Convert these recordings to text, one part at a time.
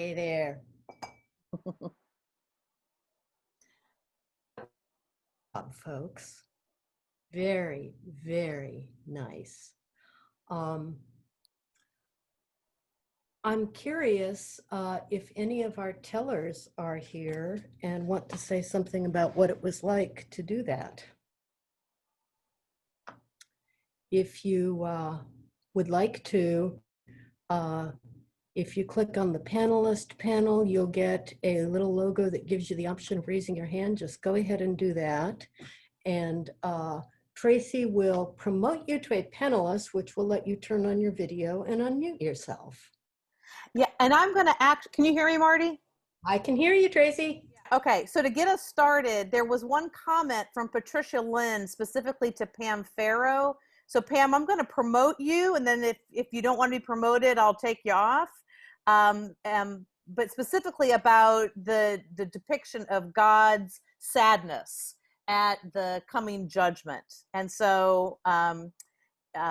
Hey there. Folks. Very, very nice. I'm curious if any of our tellers are here and want to say something about what it was like to do that. If you would like to, if you click on the panelist panel, you'll get a little logo that gives you the option of raising your hand. Just go ahead and do that. And Tracy will promote you to a panelist, which will let you turn on your video and unmute yourself. Yeah, and I'm going to can you hear me, Marty? I can hear you, Tracy. Okay, so to get us started, there was one comment from Patricia Lynn specifically to Pam Farrow. So Pam, I'm going to promote you, and then if you don't want to be promoted, I'll take you off. But specifically about the depiction of God's sadness at the coming judgment. And so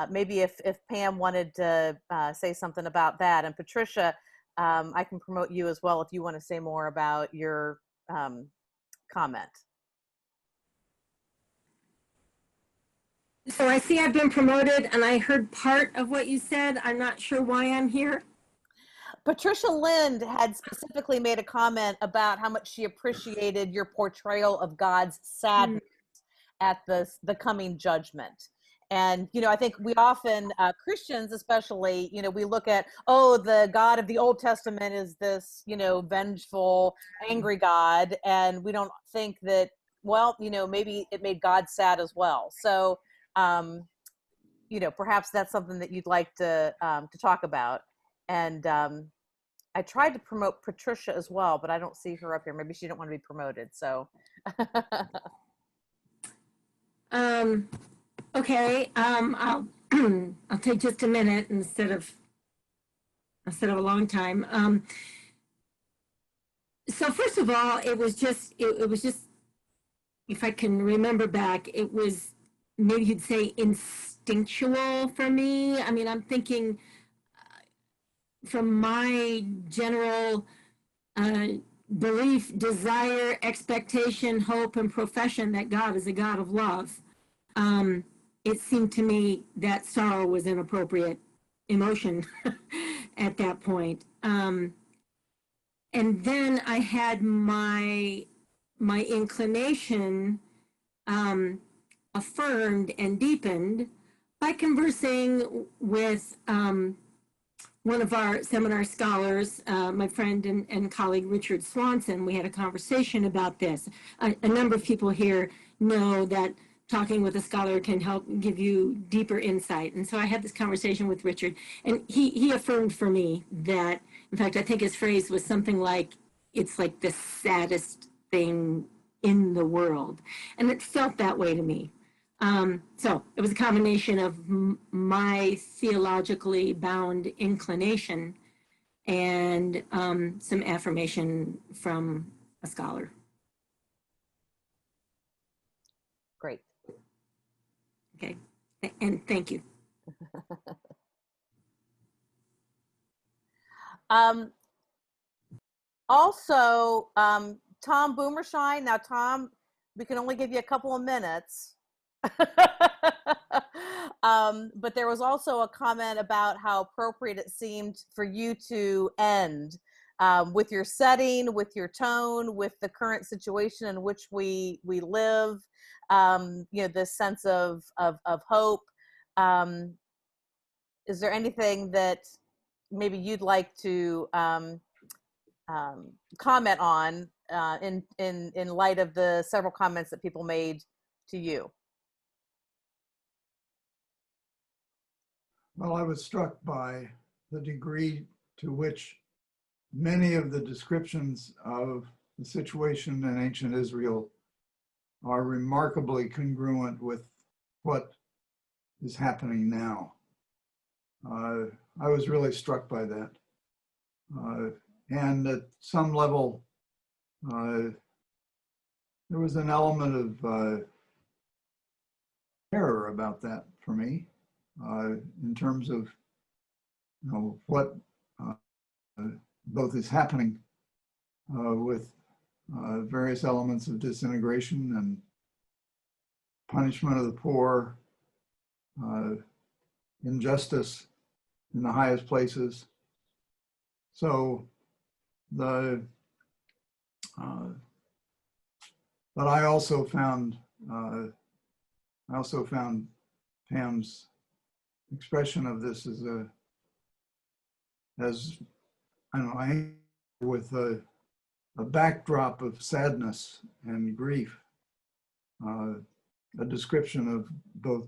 maybe if Pam wanted to say something about that, and Patricia, I can promote you as well if you want to say more about your comment. So I see I've been promoted and I heard part of what you said. I'm not sure why I'm here. Patricia Lind had specifically made a comment about how much she appreciated your portrayal of God's sadness at the coming judgment. And, you know, I think we often, Christians especially, you know, we look at, oh, the God of the Old Testament is this, you know, vengeful, angry God. And we don't think that, well, you know, maybe it made God sad as well. So, you know, perhaps that's something that you'd like to talk about. And I tried to promote Patricia as well, but I don't see her up here. Maybe she didn't want to be promoted. So. Okay, I'll I'll take just a minute instead of a long time. So first of all, it was just if I can remember back, it was maybe you'd say instinctual for me. I mean, I'm thinking from my general belief, desire, expectation, hope, and profession that God is a God of love. It seemed to me that sorrow was an appropriate emotion at that point. And then I had my inclination affirmed and deepened by conversing with one of our seminar scholars, my friend and colleague Richard Swanson. We had a conversation about this. A number of people here know that talking with a scholar can help give you deeper insight. And so I had this conversation with Richard, and he affirmed for me that, in fact, I think his phrase was something like, it's like the saddest thing in the world. And it felt that way to me. So it was a combination of my theologically bound inclination and some affirmation from a scholar. Great. Okay, and thank you. Also, Tom Boomershine. Now, Tom, we can only give you a couple of minutes. But there was also a comment about how appropriate it seemed for you to end with your setting, with your tone, with the current situation in which we live. You know, this sense of hope. Is there anything that maybe you'd like to comment on in light of the several comments that people made to you? Well, I was struck by the degree to which many of the descriptions of the situation in ancient Israel are remarkably congruent with what is happening now. I was really struck by that. And at some level, there was an element of terror about that for me, in terms of, you know, what both is happening with various elements of disintegration and punishment of the poor, injustice in the highest places. So but I also found Pam's expression of this as I don't know, with a backdrop of sadness and grief, a description of both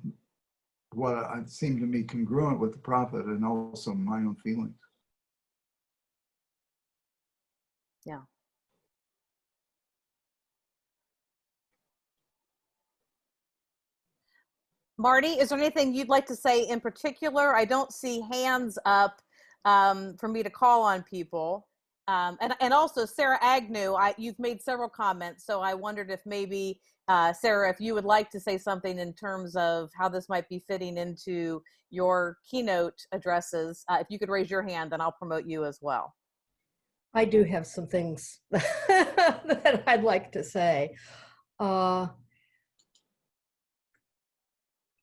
what seemed to me congruent with the prophet and also my own feelings. Yeah. Marty, is there anything you'd like to say in particular? I don't see hands up for me to call on people. And also Sarah Agnew, you've made several comments, so I wondered if maybe, Sarah, if you would like to say something in terms of how this might be fitting into your keynote addresses. If you could raise your hand, then I'll promote you as well. I do have some things that I'd like to say.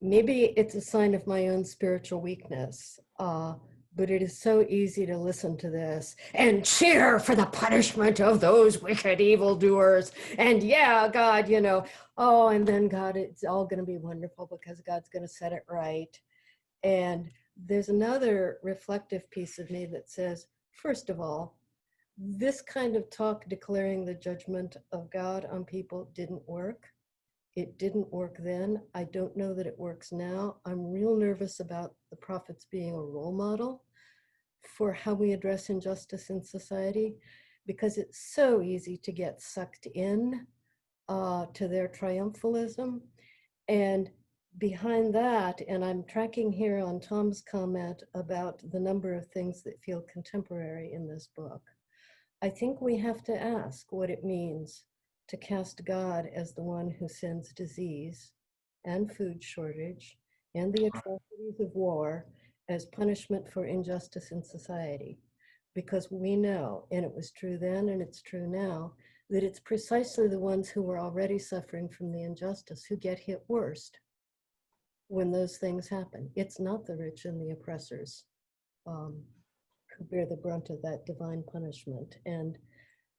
Maybe it's a sign of my own spiritual weakness, but it is so easy to listen to this and cheer for the punishment of those wicked evildoers. And yeah, God, you know, oh, and then God, it's all going to be wonderful because God's going to set it right. And there's another reflective piece of me that says, first of all, this kind of talk declaring the judgment of God on people didn't work. It didn't work then. I don't know that it works now. I'm real nervous about the prophets being a role model for how we address injustice in society, because it's so easy to get sucked in to their triumphalism. And behind that, and I'm tracking here on Tom's comment about the number of things that feel contemporary in this book, I think we have to ask what it means to cast God as the one who sends disease and food shortage and the atrocities of war as punishment for injustice in society. Because we know, and it was true then and it's true now, that it's precisely the ones who were already suffering from the injustice who get hit worst when those things happen. It's not the rich and the oppressors who bear the brunt of that divine punishment. And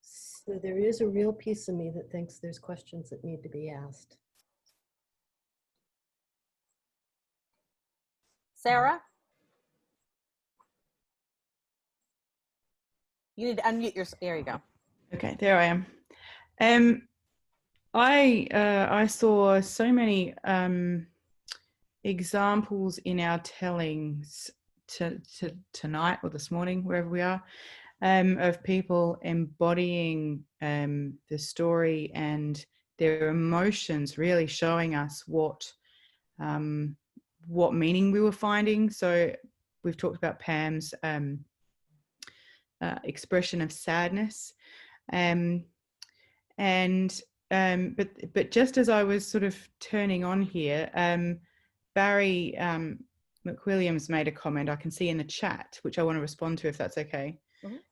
so there is a real piece of me that thinks there's questions that need to be asked. Sarah? You need to unmute your, there you go. Okay, there I am. I saw so many examples in our tellings tonight or this morning, wherever we are, of people embodying the story and their emotions, really showing us what meaning we were finding. So we've talked about Pam's expression of sadness, but just as I was sort of turning on here, Barry McWilliams made a comment I can see in the chat, which I want to respond to if that's okay,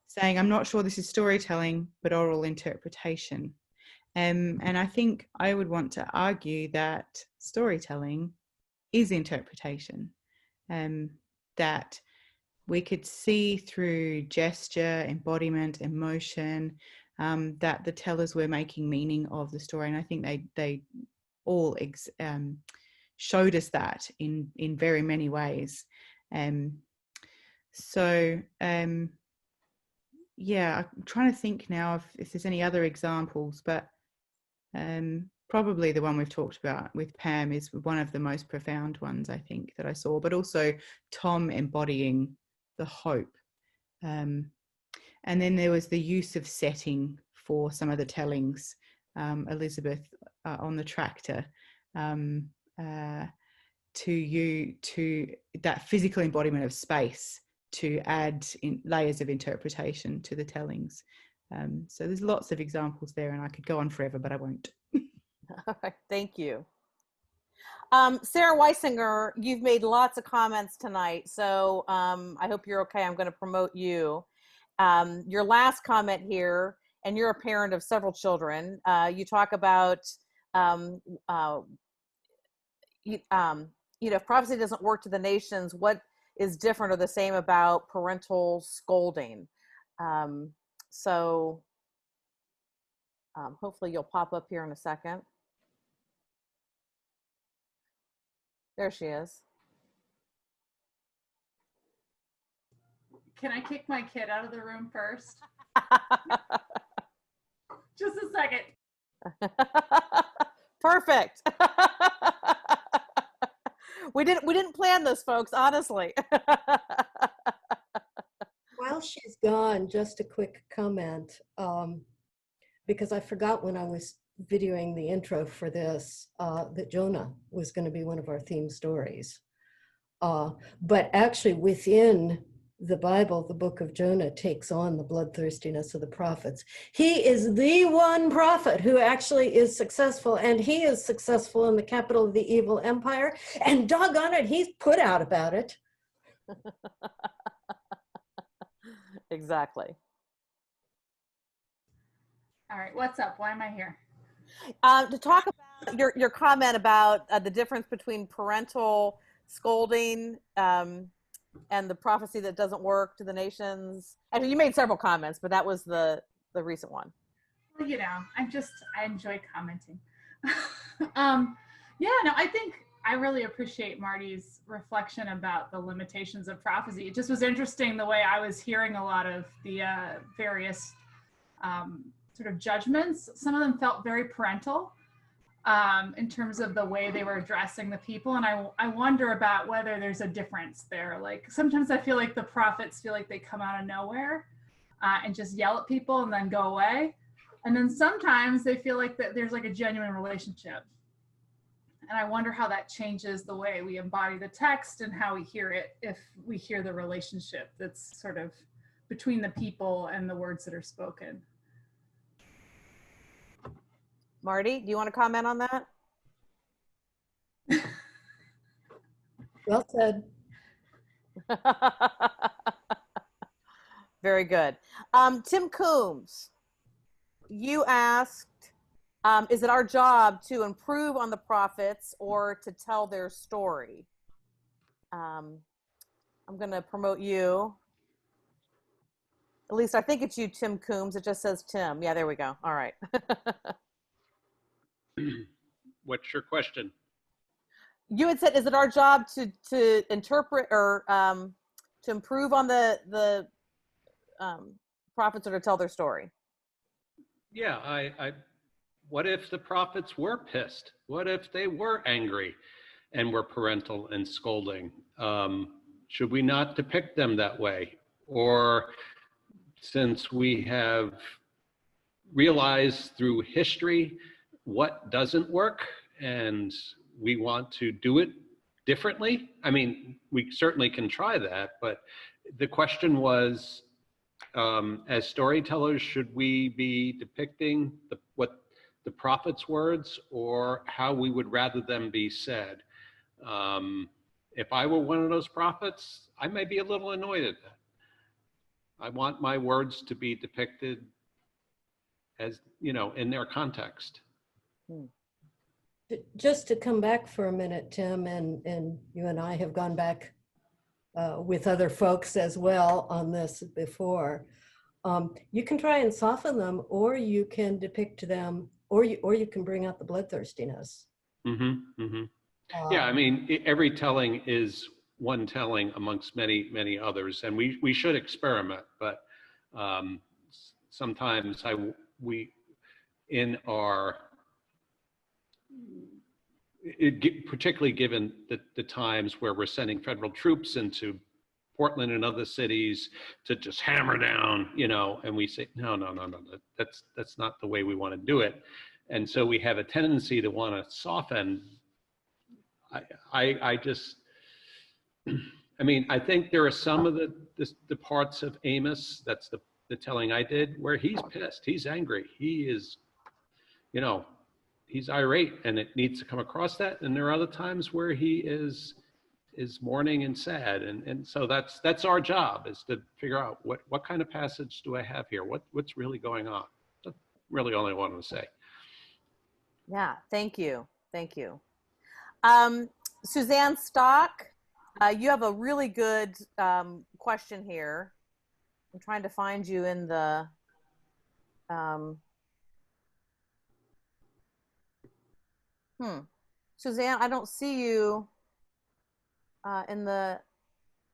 saying, I'm not sure this is storytelling, but oral interpretation. And I think I would want to argue that storytelling is interpretation, that we could see through gesture, embodiment, emotion, that the tellers were making meaning of the story. And I think they all showed us that in very many ways. Yeah, I'm trying to think now if there's any other examples, but probably the one we've talked about with Pam is one of the most profound ones, I think, that I saw, but also Tom embodying the hope. And then there was the use of setting for some of the tellings, Elizabeth on the tractor, to that physical embodiment of space to add in layers of interpretation to the tellings. So there's lots of examples there, and I could go on forever, but I won't. Thank you. Sarah Weisinger, you've made lots of comments tonight, so I hope you're okay. I'm going to promote you. Your last comment here, and you're a parent of several children. You talk about, if prophecy doesn't work to the nations, what is different or the same about parental scolding? So hopefully you'll pop up here in a second. There she is. Can I kick my kid out of the room first? Just a second. Perfect. We didn't plan this, folks, honestly. While she's gone, just a quick comment, because I forgot when I was videoing the intro for this, that Jonah was going to be one of our theme stories. But actually within the Bible, the book of Jonah takes on the bloodthirstiness of the prophets. He is the one prophet who actually is successful, and he is successful in the capital of the evil empire, and doggone it, he's put out about it. Exactly. All right, what's up? Why am I here? To talk about your comment about the difference between parental scolding and the prophecy that doesn't work to the nations. I mean, you made several comments, but that was the recent one. Well, I enjoy commenting. I think I really appreciate Marty's reflection about the limitations of prophecy. It just was interesting the way I was hearing a lot of the various sort of judgments. Some of them felt very parental in terms of the way they were addressing the people. And I wonder about whether there's a difference there. Like sometimes I feel like the prophets feel like they come out of nowhere and just yell at people and then go away. And then sometimes they feel like that there's like a genuine relationship. And I wonder how that changes the way we embody the text and how we hear it, if we hear the relationship that's sort of between the people and the words that are spoken. Marty, do you want to comment on that? Well said. Very good. Tim Coombs, you asked, is it our job to improve on the prophets or to tell their story? I'm going to promote you. At least I think it's you, Tim Coombs. It just says Tim. Yeah, there we go. All right. What's your question? You had said, is it our job to interpret or to improve on the prophets or to tell their story? Yeah, what if the prophets were pissed? What if they were angry and were parental and scolding? Should we not depict them that way? Or since we have realized through history what doesn't work and we want to do it differently? I mean, we certainly can try that, but the question was, as storytellers, should we be depicting what the prophet's words or how we would rather them be said? If I were one of those prophets, I may be a little annoyed at that. I want my words to be depicted as, in their context. Just to come back for a minute, Tim, and you and I have gone back with other folks as well on this before. You can try and soften them, or you can depict them, or you can bring out the bloodthirstiness. Mm-hmm, mm-hmm. Yeah, I mean, every telling is one telling amongst many, many others, and we should experiment, but sometimes particularly given the times where we're sending federal troops into Portland and other cities to just hammer down, and we say, no, that's not the way we want to do it. And so we have a tendency to want to soften. I think there are some of the parts of Amos, that's the telling I did, where he's pissed, he's angry, he is, he's irate, and it needs to come across that. And there are other times where he is is mourning and sad. And so that's our job, is to figure out what kind of passage do I have here? What's really going on? That's really all I wanted to say. Yeah, thank you. Thank you. Suzanne Stock, you have a really good question here. I'm trying to find you in the Suzanne, I don't see you in the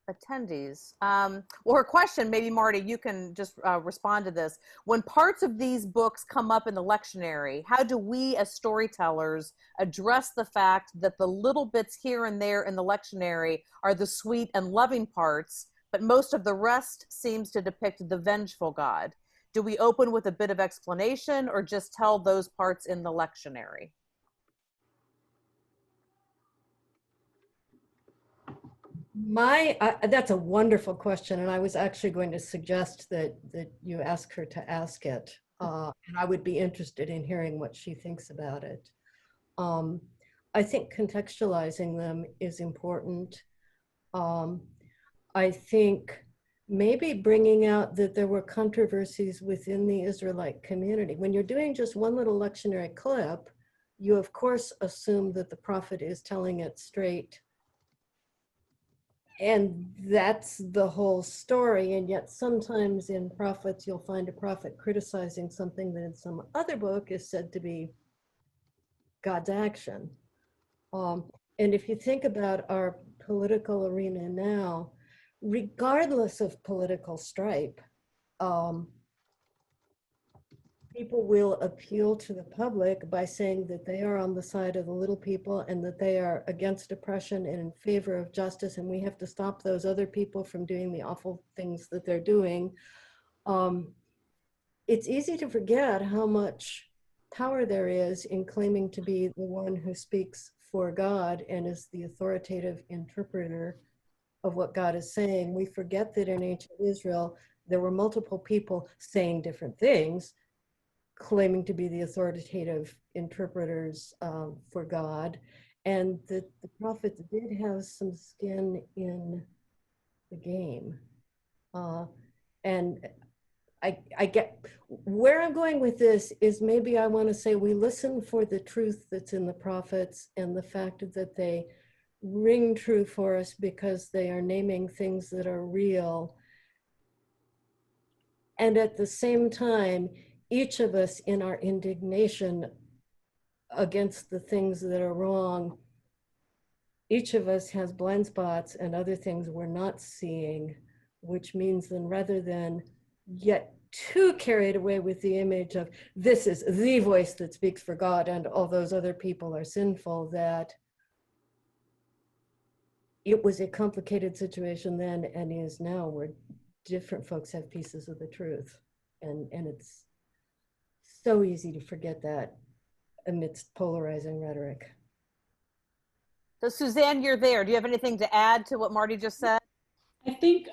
attendees. Well, her question, maybe Marty, you can just respond to this. When parts of these books come up in the lectionary, how do we as storytellers address the fact that the little bits here and there in the lectionary are the sweet and loving parts, but most of the rest seems to depict the vengeful God? Do we open with a bit of explanation or just tell those parts in the lectionary? That's a wonderful question, and I was actually going to suggest that you ask her to ask it, and I would be interested in hearing what she thinks about it. I think contextualizing them is important. I think maybe bringing out that there were controversies within the Israelite community. When you're doing just one little lectionary clip, you of course assume that the prophet is telling it straight. And that's the whole story. And yet sometimes in prophets, you'll find a prophet criticizing something that in some other book is said to be God's action. And if you think about our political arena now, regardless of political stripe, people will appeal to the public by saying that they are on the side of the little people and that they are against oppression and in favor of justice, and we have to stop those other people from doing the awful things that they're doing. It's easy to forget how much power there is in claiming to be the one who speaks for God and is the authoritative interpreter of what God is saying. We forget that in ancient Israel, there were multiple people saying different things, claiming to be the authoritative interpreters for God, and that the prophets did have some skin in the game. And I get where I'm going with this is maybe I want to say we listen for the truth that's in the prophets and the fact that they ring true for us because they are naming things that are real. And at the same time, each of us in our indignation against the things that are wrong, each of us has blind spots and other things we're not seeing, which means then rather than get too carried away with the image of this is the voice that speaks for God and all those other people are sinful, that it was a complicated situation then and is now, where different folks have pieces of the truth. And it's so easy to forget that amidst polarizing rhetoric. So Suzanne, you're there. Do you have anything to add to what Marty just said? I think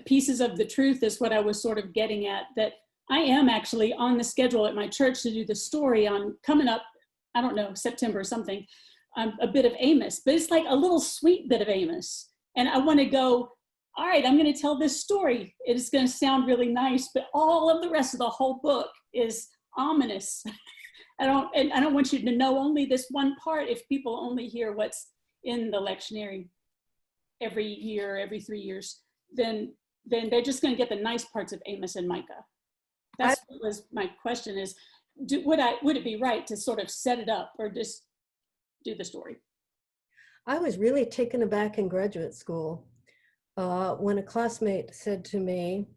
pieces of the truth is what I was sort of getting at, that I am actually on the schedule at my church to do the story on coming up, I don't know, September or something, a bit of Amos, but it's like a little sweet bit of Amos. And I want to go, all right, I'm going to tell this story. It is going to sound really nice, but all of the rest of the whole book is ominous. I don't want you to know only this one part. If people only hear what's in the lectionary every year, every 3 years, then they're just going to get the nice parts of Amos and Micah. That's what was my question is, would it be right to sort of set it up or just do the story? I was really taken aback in graduate school when a classmate said to me,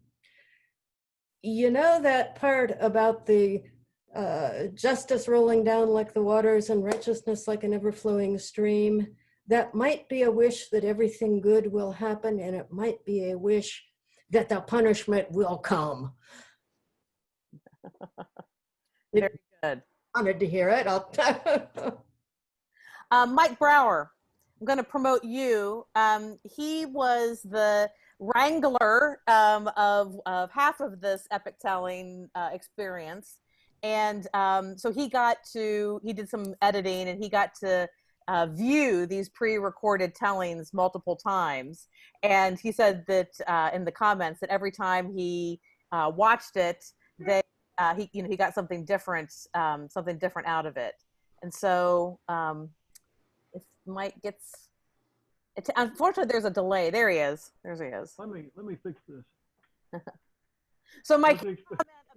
you know that part about the justice rolling down like the waters and righteousness like an ever-flowing stream? That might be a wish that everything good will happen, and it might be a wish that the punishment will come. Very good. Honored to hear it. Mike Brower, I'm going to promote you. He was the wrangler of half of this epic telling experience. And so he did some editing, and he got to view these pre-recorded tellings multiple times. And he said that in the comments that every time he watched it, that he got something different out of it. And so if Mike gets, unfortunately, there's a delay. There he is. There he is. Let me fix this. So Mike,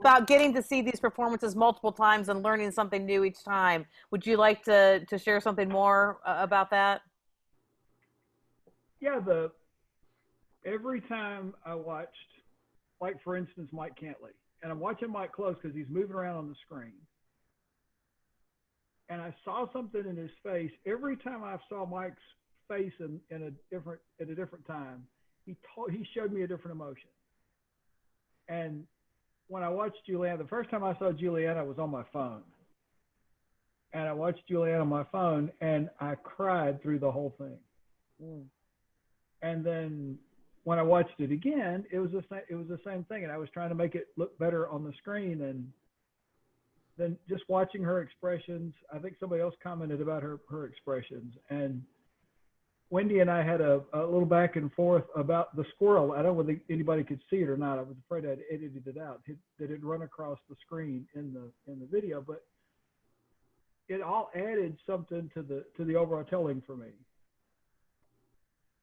about getting to see these performances multiple times and learning something new each time. Would you like to share something more about that? Yeah, every time I watched, like for instance, Mike Cantley, and I'm watching Mike close because he's moving around on the screen, and I saw something in his face. Every time I saw Mike's face at a different time, he showed me a different emotion. And when I watched Juliana, the first time I saw Juliana was on my phone. And I watched Juliana on my phone and I cried through the whole thing. Mm. And then when I watched it again, it was the same thing. And I was trying to make it look better on the screen. And then just watching her expressions, I think somebody else commented about her expressions. And Wendy and I had a little back and forth about the squirrel. I don't know whether anybody could see it or not. I was afraid I'd edited it out. That it run across the screen in the video, but it all added something to the overall telling for me.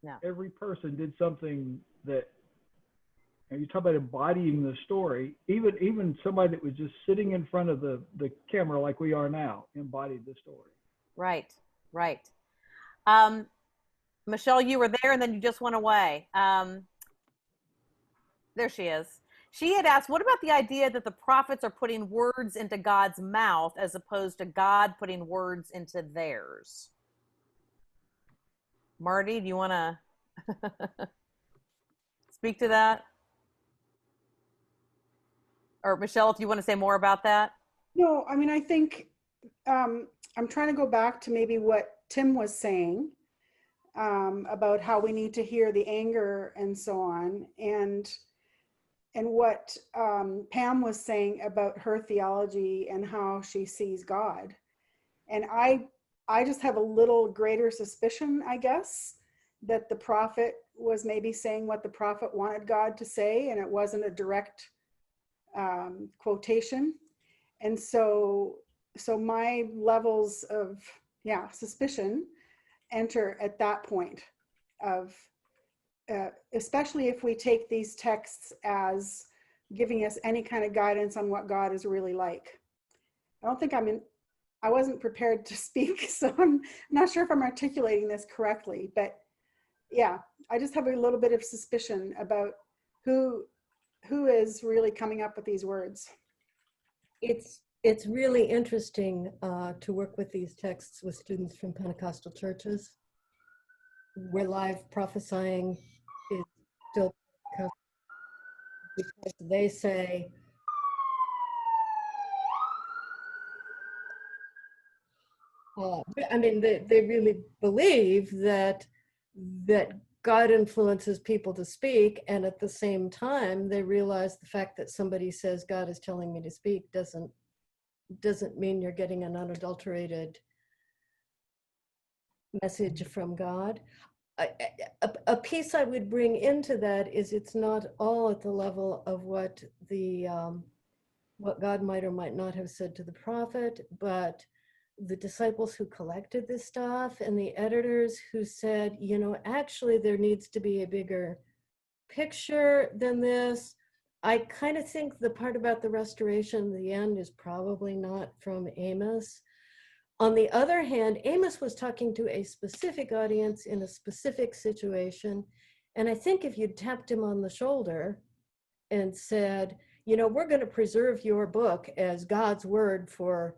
Yeah. Every person did something that, and you talk about embodying the story. Even somebody that was just sitting in front of the camera like we are now embodied the story. Right. Michelle, you were there and then you just went away. There she is. She had asked, what about the idea that the prophets are putting words into God's mouth as opposed to God putting words into theirs? Marty, do you want to speak to that? Or Michelle, if you want to say more about that? No, I mean, I think I'm trying to go back to maybe what Tim was saying. About how we need to hear the anger and so on, and what Pam was saying about her theology and how she sees God. And I just have a little greater suspicion, I guess, that the prophet was maybe saying what the prophet wanted God to say, and it wasn't a direct quotation. And so my levels of suspicion enter at that point of, especially if we take these texts as giving us any kind of guidance on what God is really like. I don't think I wasn't prepared to speak, so I'm not sure if I'm articulating this correctly, but yeah, I just have a little bit of suspicion about who is really coming up with these words. It's really interesting to work with these texts with students from Pentecostal churches, where live prophesying is still, because they say, they really believe that God influences people to speak, and at the same time, they realize the fact that somebody says God is telling me to speak doesn't mean you're getting an unadulterated message from God. A piece I would bring into that is it's not all at the level of what God might or might not have said to the prophet, but the disciples who collected this stuff and the editors who said, actually there needs to be a bigger picture than this. I kind of think the part about the restoration, the end, is probably not from Amos. On the other hand, Amos was talking to a specific audience in a specific situation. And I think if you'd tapped him on the shoulder and said, we're going to preserve your book as God's word for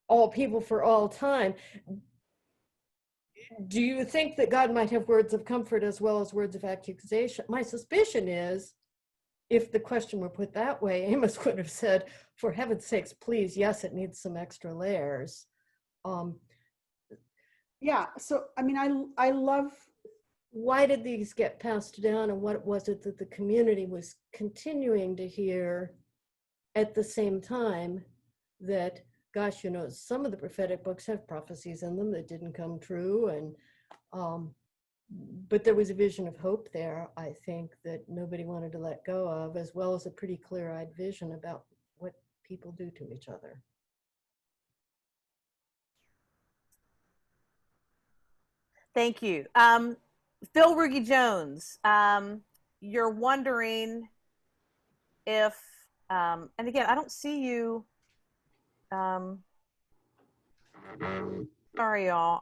all people for all time, do you think that God might have words of comfort as well as words of accusation? My suspicion is, if the question were put that way, Amos would have said, for heaven's sakes, please, yes, it needs some extra layers. So, I love, why did these get passed down, and what was it that the community was continuing to hear at the same time that gosh, you know, some of the prophetic books have prophecies in them that didn't come true. And, but there was a vision of hope there, I think, that nobody wanted to let go of, as well as a pretty clear-eyed vision about what people do to each other. Thank you. Phil Rugy Jones, you're wondering if, and again, I don't see you. Sorry, y'all.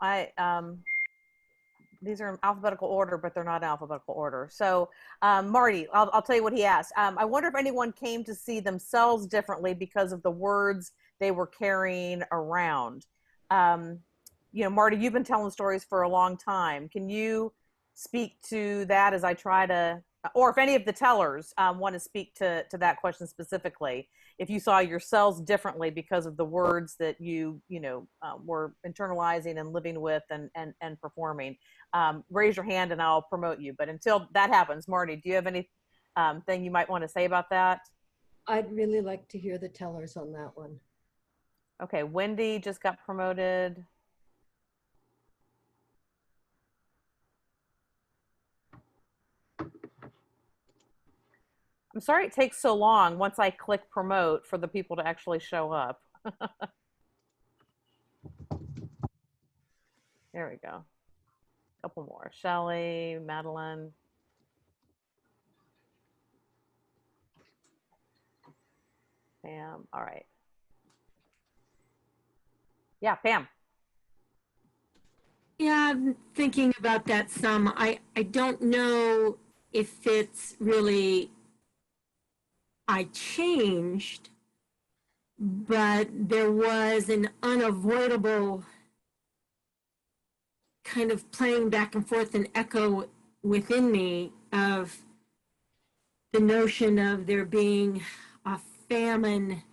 These are in alphabetical order, but they're not in alphabetical order. So, Marty, I'll tell you what he asked. I wonder if anyone came to see themselves differently because of the words they were carrying around. You know, Marty, you've been telling stories for a long time. Can you speak to that as I try to, or if any of the tellers want to speak to that question specifically, if you saw yourselves differently because of the words that you were internalizing and living with and performing, raise your hand and I'll promote you. But until that happens, Marty, do you have any thing you might want to say about that? I'd really like to hear the tellers on that one. Okay, Wendy just got promoted. I'm sorry it takes so long once I click promote for the people to actually show up. There we go. A couple more. Shelley, Madeline. Pam. All right. Yeah, Pam. Yeah, I'm thinking about that some. I don't know if it's really I changed, but there was an unavoidable kind of playing back and forth and echo within me of the notion of there being a famine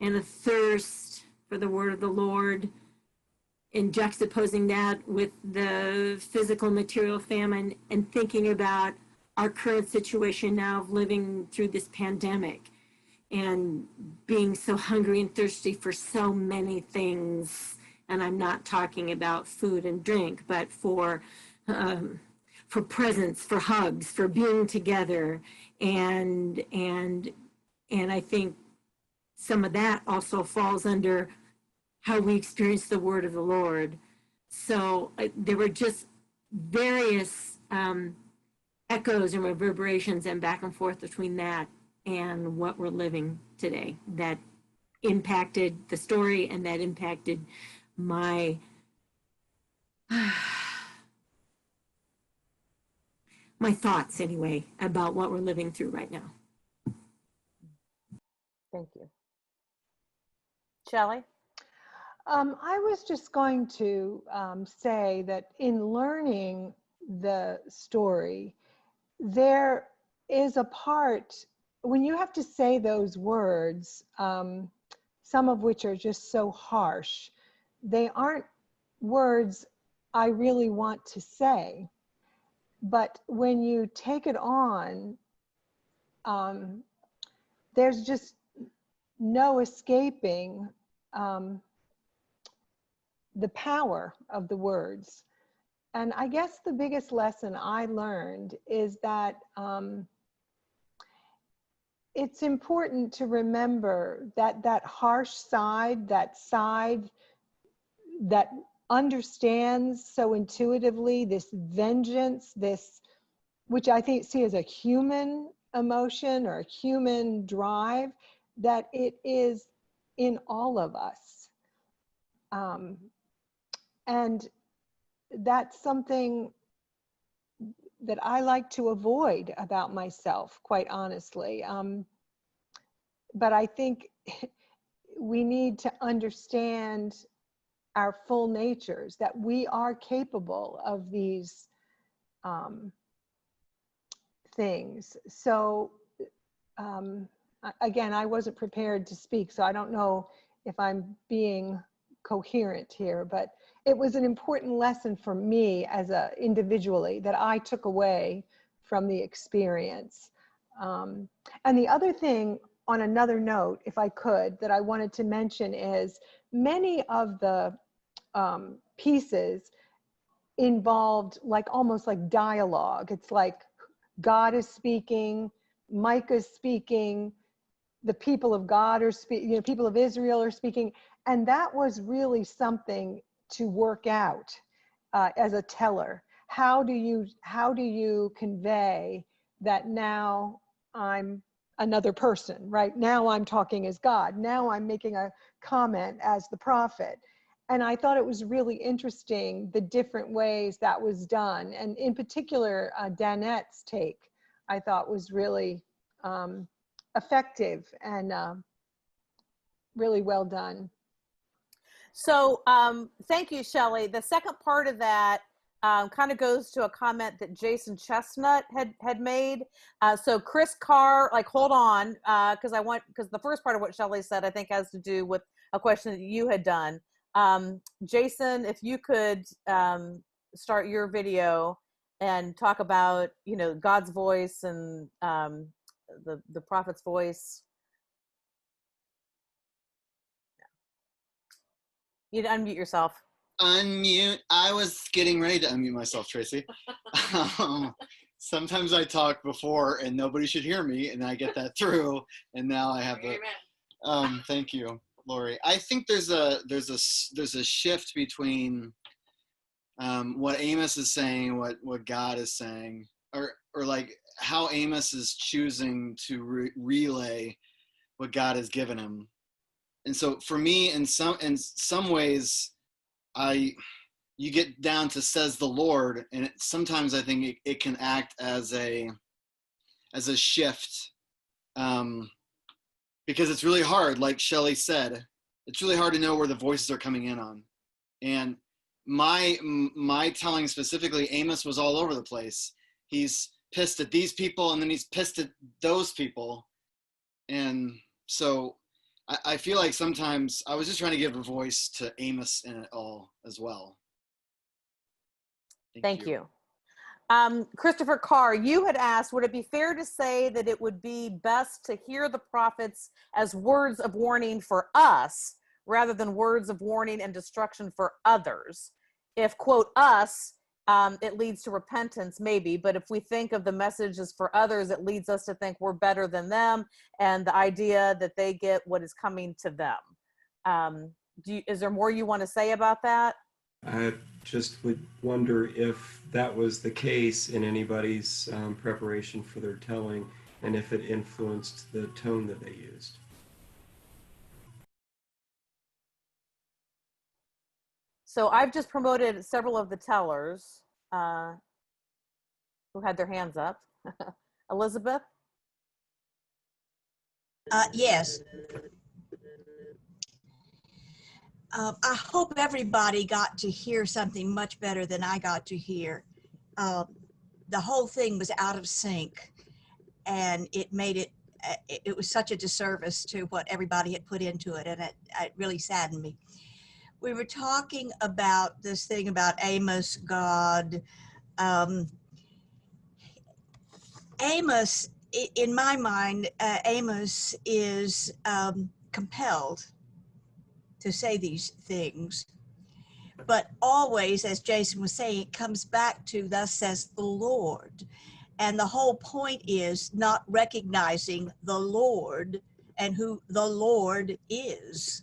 and a thirst for the word of the Lord, and juxtaposing that with the physical material famine, and thinking about our current situation now of living through this pandemic and being so hungry and thirsty for so many things. And I'm not talking about food and drink, but for presence, for hugs, for being together. And I think some of that also falls under how we experience the word of the Lord. So there were just various echoes and reverberations and back and forth between that and what we're living today that impacted the story and that impacted my my thoughts anyway about what we're living through right now. Thank you. Shelley? I was just going to say that in learning the story, there is a part when you have to say those words, some of which are just so harsh, they aren't words I really want to say. But when you take it on, there's just no escaping the power of the words. And I guess the biggest lesson I learned is that it's important to remember that that harsh side, that side that understands so intuitively this vengeance, this, which I think see as a human emotion or a human drive, that it is in all of us. And that's something that I like to avoid about myself, quite honestly. But I think we need to understand our full natures, that we are capable of these things. So again, I wasn't prepared to speak, so I don't know if I'm being coherent here, but it was an important lesson for me as individually that I took away from the experience. And the other thing, on another note, if I could, that I wanted to mention is many of the pieces involved like almost like dialogue. It's like God is speaking, Micah's speaking, the people of God are speaking, you know, people of Israel are speaking. And that was really something to work out as a teller. How do you convey that now I'm another person, right? Now I'm talking as God. Now I'm making a comment as the prophet. And I thought it was really interesting, the different ways that was done. And in particular, Danette's take, I thought was really effective and really well done. So thank you, Shelley. The second part of that kind of goes to a comment that Jason Chestnut had made. So Chris Carr, like, hold on, because the first part of what Shelley said, I think, has to do with a question that you had done. Jason, if you could start your video and talk about, you know, God's voice and the prophet's voice. You'd unmute yourself. Unmute. I was getting ready to unmute myself, Tracy. Sometimes I talk before and nobody should hear me, and I get that through, and now I have the. Thank you, Lori. I think there's a shift between what Amos is saying and what God is saying, or like how Amos is choosing to relay what God has given him. And so for me, in some ways, you get down to says the Lord, and sometimes I think it can act as a shift, because it's really hard, like Shelley said, it's really hard to know where the voices are coming in on. And my telling specifically, Amos was all over the place. He's pissed at these people, and then he's pissed at those people. And so I feel like sometimes I was just trying to give a voice to Amos in it all as well. Thank you. Christopher Carr, you had asked, would it be fair to say that it would be best to hear the prophets as words of warning for us rather than words of warning and destruction for others? If, quote, us, it leads to repentance, maybe, but if we think of the messages for others, it leads us to think we're better than them, and the idea that they get what is coming to them. Is there more you want to say about that? I just would wonder if that was the case in anybody's preparation for their telling, and if it influenced the tone that they used. So I've just promoted several of the tellers who had their hands up. Elizabeth? Yes. I hope everybody got to hear something much better than I got to hear. The whole thing was out of sync, and it made it was such a disservice to what everybody had put into it, and it really saddened me. We were talking about this thing about Amos, God. Amos, in my mind, Amos is compelled to say these things, but always, as Jason was saying, it comes back to thus says the Lord. And the whole point is not recognizing the Lord and who the Lord is.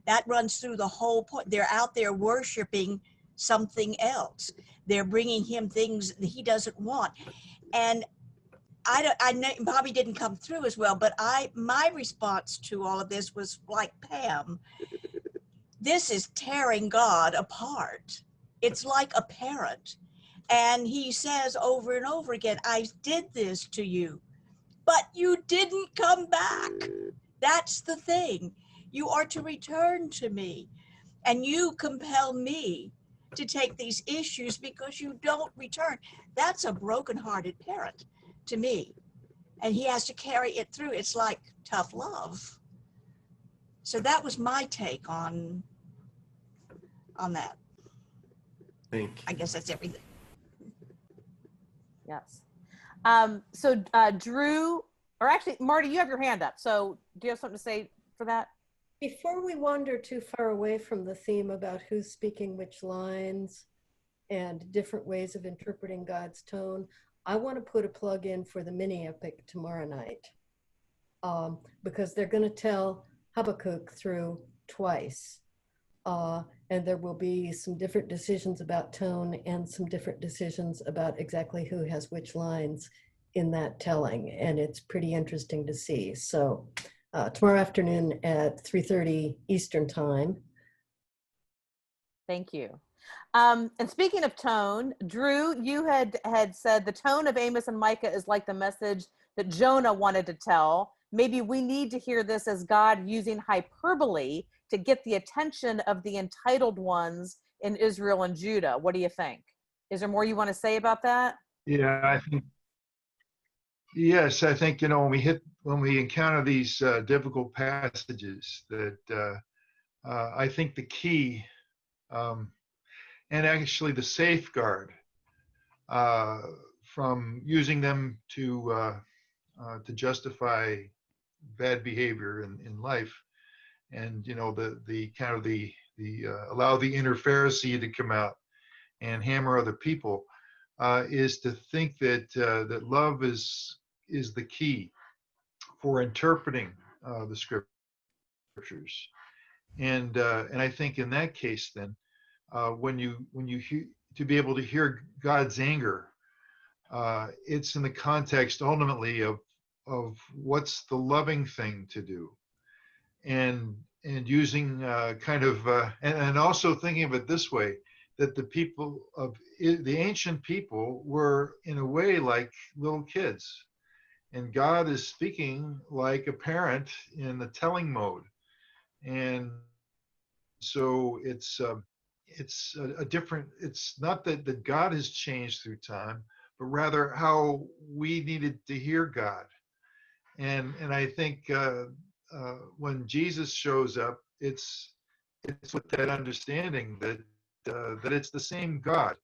That runs through the whole point. They're out there worshiping something else. They're bringing him things that he doesn't want. And I know Bobby didn't come through as well, but my response to all of this was like Pam. This is tearing God apart. It's like a parent. And he says over and over again, I did this to you, but you didn't come back. That's the thing. You are to return to me, and you compel me to take these issues because you don't return. That's a brokenhearted parent to me. And he has to carry it through. It's like tough love. So that was my take on that. Thank you. I guess that's everything. Yes. Drew, or actually, Marty, you have your hand up. So do you have something to say for that? Before we wander too far away from the theme about who's speaking which lines and different ways of interpreting God's tone, I want to put a plug in for the mini epic tomorrow night, because they're going to tell Habakkuk through twice. And there will be some different decisions about tone and some different decisions about exactly who has which lines in that telling. And it's pretty interesting to see. So tomorrow afternoon at 3:30 Eastern time. Thank you. And speaking of tone, Drew, you had said the tone of Amos and Micah is like the message that Jonah wanted to tell. Maybe we need to hear this as God using hyperbole to get the attention of the entitled ones in Israel and Judah. What do you think? Is there more you want to say about that? Yeah, I think, yes, I think, you know, when we encounter these difficult passages, that I think the key, and actually the safeguard from using them to justify bad behavior in life, and you know, the kind of the allow the inner Pharisee to come out and hammer other people, is to think that that love is the key for interpreting the scriptures, and I think in that case, then when you to be able to hear God's anger, it's in the context ultimately of what's the loving thing to do, and using kind of and also thinking of it this way, that the people of the ancient people were in a way like little kids, and God is speaking like a parent in the telling mode, and so it's a different, it's not that God has changed through time, but rather how we needed to hear God. And I think when Jesus shows up, it's with that understanding that that it's the same God,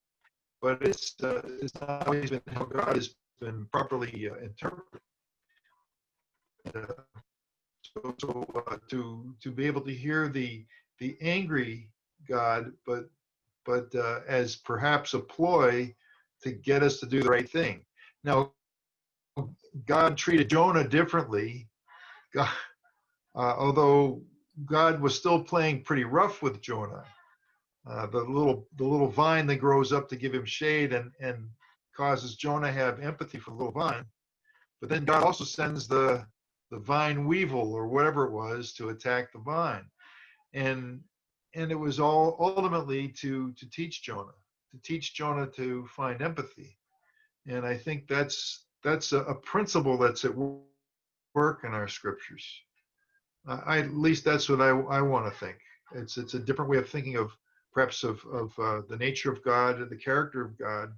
but it's not always been how God has been properly interpreted. So to be able to hear the angry God, but as perhaps a ploy to get us to do the right thing. Now, God treated Jonah differently, God, although God was still playing pretty rough with Jonah. The little vine that grows up to give him shade and causes Jonah to have empathy for the little vine. But then God also sends the vine weevil or whatever it was to attack the vine. And it was all ultimately to teach Jonah to find empathy. And I think that's a principle that's at work in our scriptures. At least that's what I want to think. It's a different way of thinking of perhaps of the nature of God, the character of God,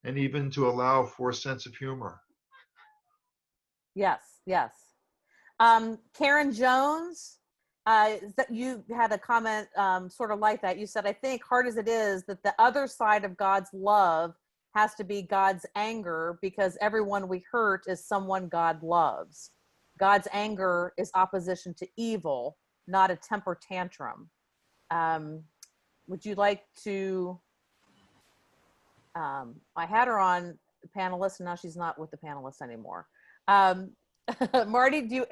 and even to allow for a sense of humor. Yes, yes. Karen Jones, that you had a comment sort of like that. You said, I think hard as it is, that the other side of God's love has to be God's anger, because everyone we hurt is someone God loves. God's anger is opposition to evil, not a temper tantrum. Would you like to, I had her on the panelist, and now she's not with the panelists anymore. Marty, do you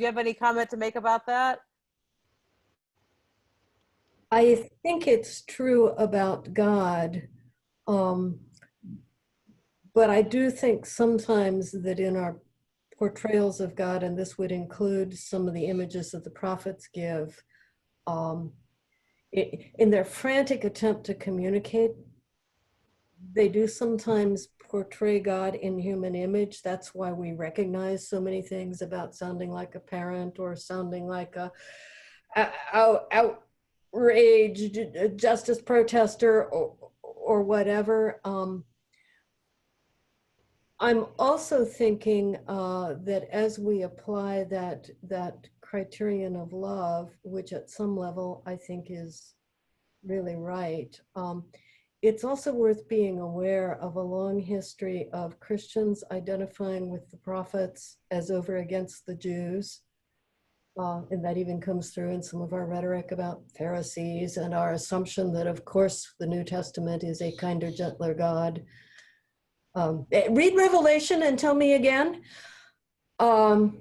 have any comment to make about that? I think it's true about God, but I do think sometimes that in our portrayals of God, and this would include some of the images that the prophets give, in their frantic attempt to communicate, they do sometimes portray God in human image. That's why we recognize so many things about sounding like a parent or sounding like a outraged justice protester or whatever. I'm also thinking that as we apply that criterion of love, which at some level I think is really right, it's also worth being aware of a long history of Christians identifying with the prophets as over against the Jews, And that even comes through in some of our rhetoric about Pharisees and our assumption that, of course, the New Testament is a kinder, gentler God. Read Revelation and tell me again. And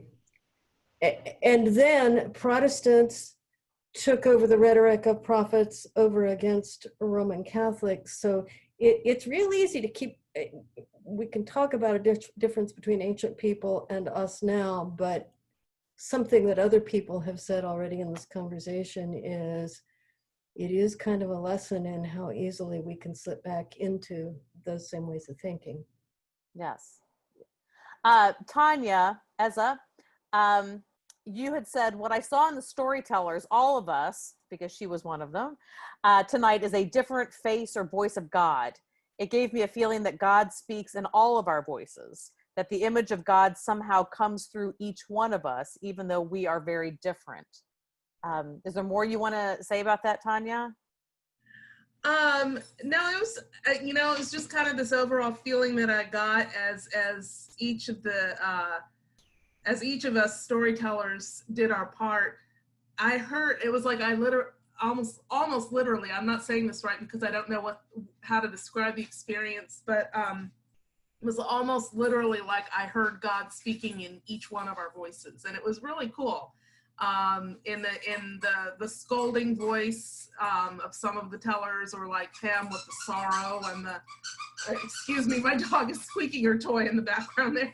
then Protestants took over the rhetoric of prophets over against Roman Catholics. So it's real easy to keep, we can talk about a difference between ancient people and us now, but something that other people have said already in this conversation is it is kind of a lesson in how easily we can slip back into those same ways of thinking. Yes. Tanya, Ezra, you had said, what I saw in the storytellers, all of us, because she was one of them, tonight is a different face or voice of God. It gave me a feeling that God speaks in all of our voices, that the image of God somehow comes through each one of us, even though we are very different. Is there more you want to say about that, Tanya? No, it was, it was just kind of this overall feeling that I got as each of us storytellers did our part. I heard, it was like I almost literally, I'm not saying this right because I don't know how to describe the experience, but it was almost literally like I heard God speaking in each one of our voices, and it was really cool. In the scolding voice of some of the tellers, or like Pam with the sorrow and the, excuse me, my dog is squeaking her toy in the background there.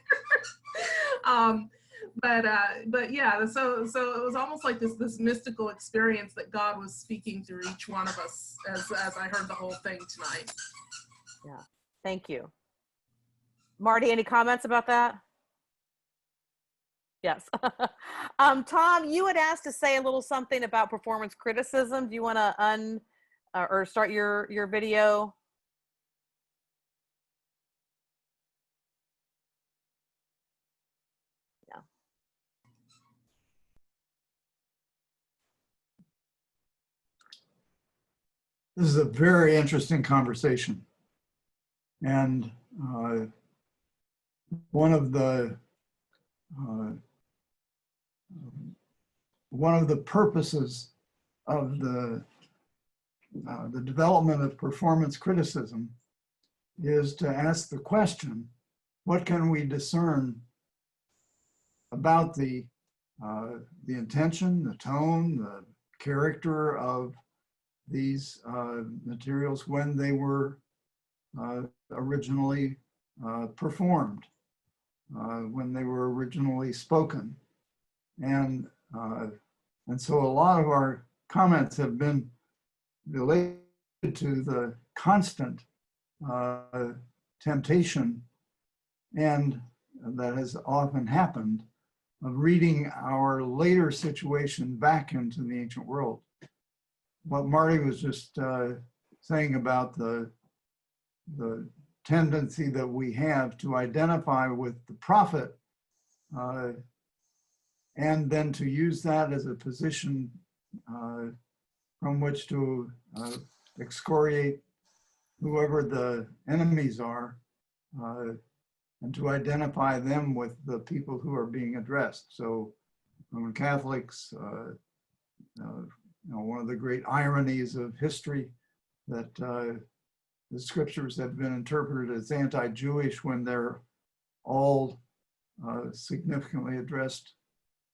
But yeah, so it was almost like this mystical experience that God was speaking through each one of us as I heard the whole thing tonight. Yeah, thank you. Marty, any comments about that? Yes. Tom, you had asked to say a little something about performance criticism. Do you want to or start your video? Yeah. This is a very interesting conversation. And one of the purposes of the development of performance criticism is to ask the question, what can we discern about the intention, the tone, the character of these materials when they were originally performed, when they were originally spoken. And so a lot of our comments have been related to the constant temptation, and that has often happened, of reading our later situation back into the ancient world. What Marty was just saying about the tendency that we have to identify with the prophet and then to use that as a position from which to excoriate whoever the enemies are, and to identify them with the people who are being addressed. So Roman Catholics, one of the great ironies of history, that the scriptures have been interpreted as anti-Jewish when they're all significantly addressed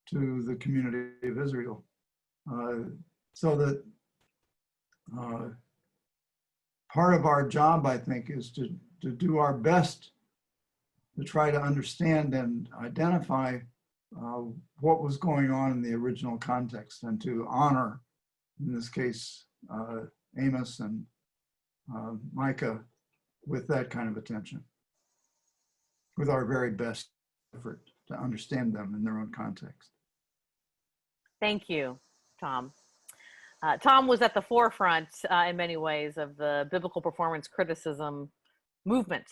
to the community of Israel. So that part of our job, I think, is to do our best to try to understand and identify what was going on in the original context, and to honor, in this case, Amos and Micah with that kind of attention, with our very best effort to understand them in their own context. Thank you, Tom. Tom was at the forefront in many ways of the biblical performance criticism movement.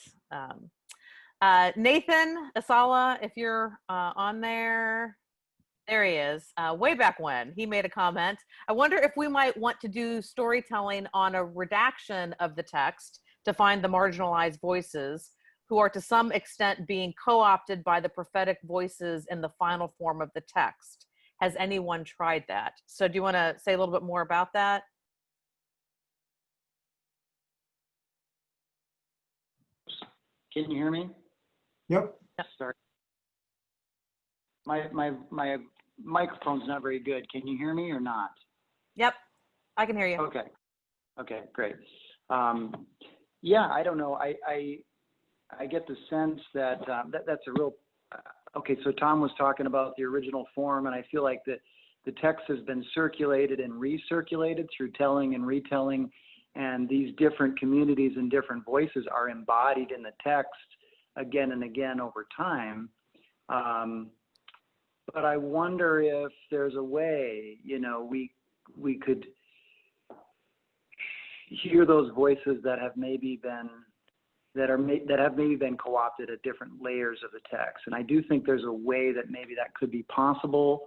Nathan Asala, if you're on there, there he is. Way back when, he made a comment. I wonder if we might want to do storytelling on a redaction of the text to find the marginalized voices who are to some extent being co-opted by the prophetic voices in the final form of the text. Has anyone tried that? So do you want to say a little bit more about that? Can you hear me? Yep. Sorry. My microphone's not very good. Can you hear me or not? Yep, I can hear you. Okay. Okay, great. Yeah, I don't know. I get the sense that, that's a real, okay, so Tom was talking about the original form, and I feel like the text has been circulated and recirculated through telling and retelling, and these different communities and different voices are embodied in the text again and again over time. But I wonder if there's a way, you know, we could hear those voices that have maybe been that have maybe been co-opted at different layers of the text. And I do think there's a way that maybe that could be possible,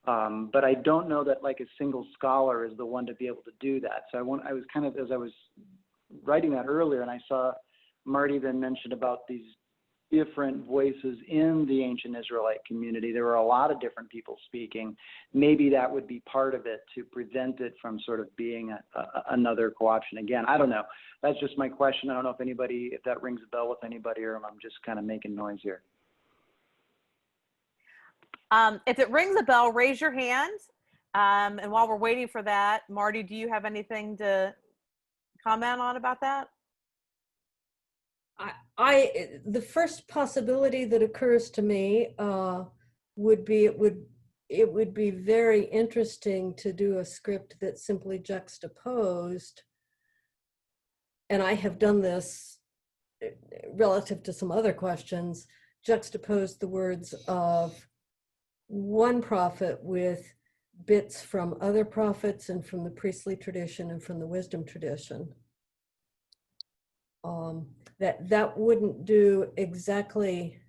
but I don't know that like a single scholar is the one to be able to do that. So I was kind of, as I was writing that earlier, and I saw Marty then mentioned about these different voices in the ancient Israelite community. There were a lot of different people speaking. Maybe that would be part of it to prevent it from sort of being another co-option again. I don't know. That's just my question. I don't know if that rings a bell with anybody, or I'm just kind of making noise here. If it rings a bell, raise your hand. And while we're waiting for that, Marty, do you have anything to comment on about that? The first possibility that occurs to me would be it would be very interesting to do a script that simply juxtaposed, and I have done this relative to some other questions, juxtaposed the words of one prophet with bits from other prophets and from the priestly tradition and from the wisdom tradition. That wouldn't do exactly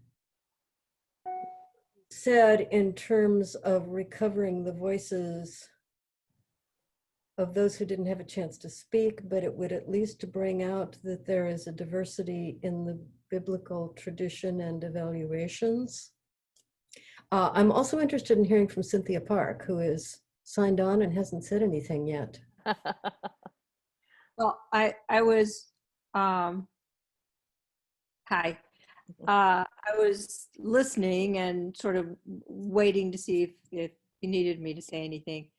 said in terms of recovering the voices of those who didn't have a chance to speak, but it would at least bring out that there is a diversity in the biblical tradition and evaluations. I'm also interested in hearing from Cynthia Park, who is signed on and hasn't said anything yet. Well, I was, hi. I was listening and sort of waiting to see if you needed me to say anything.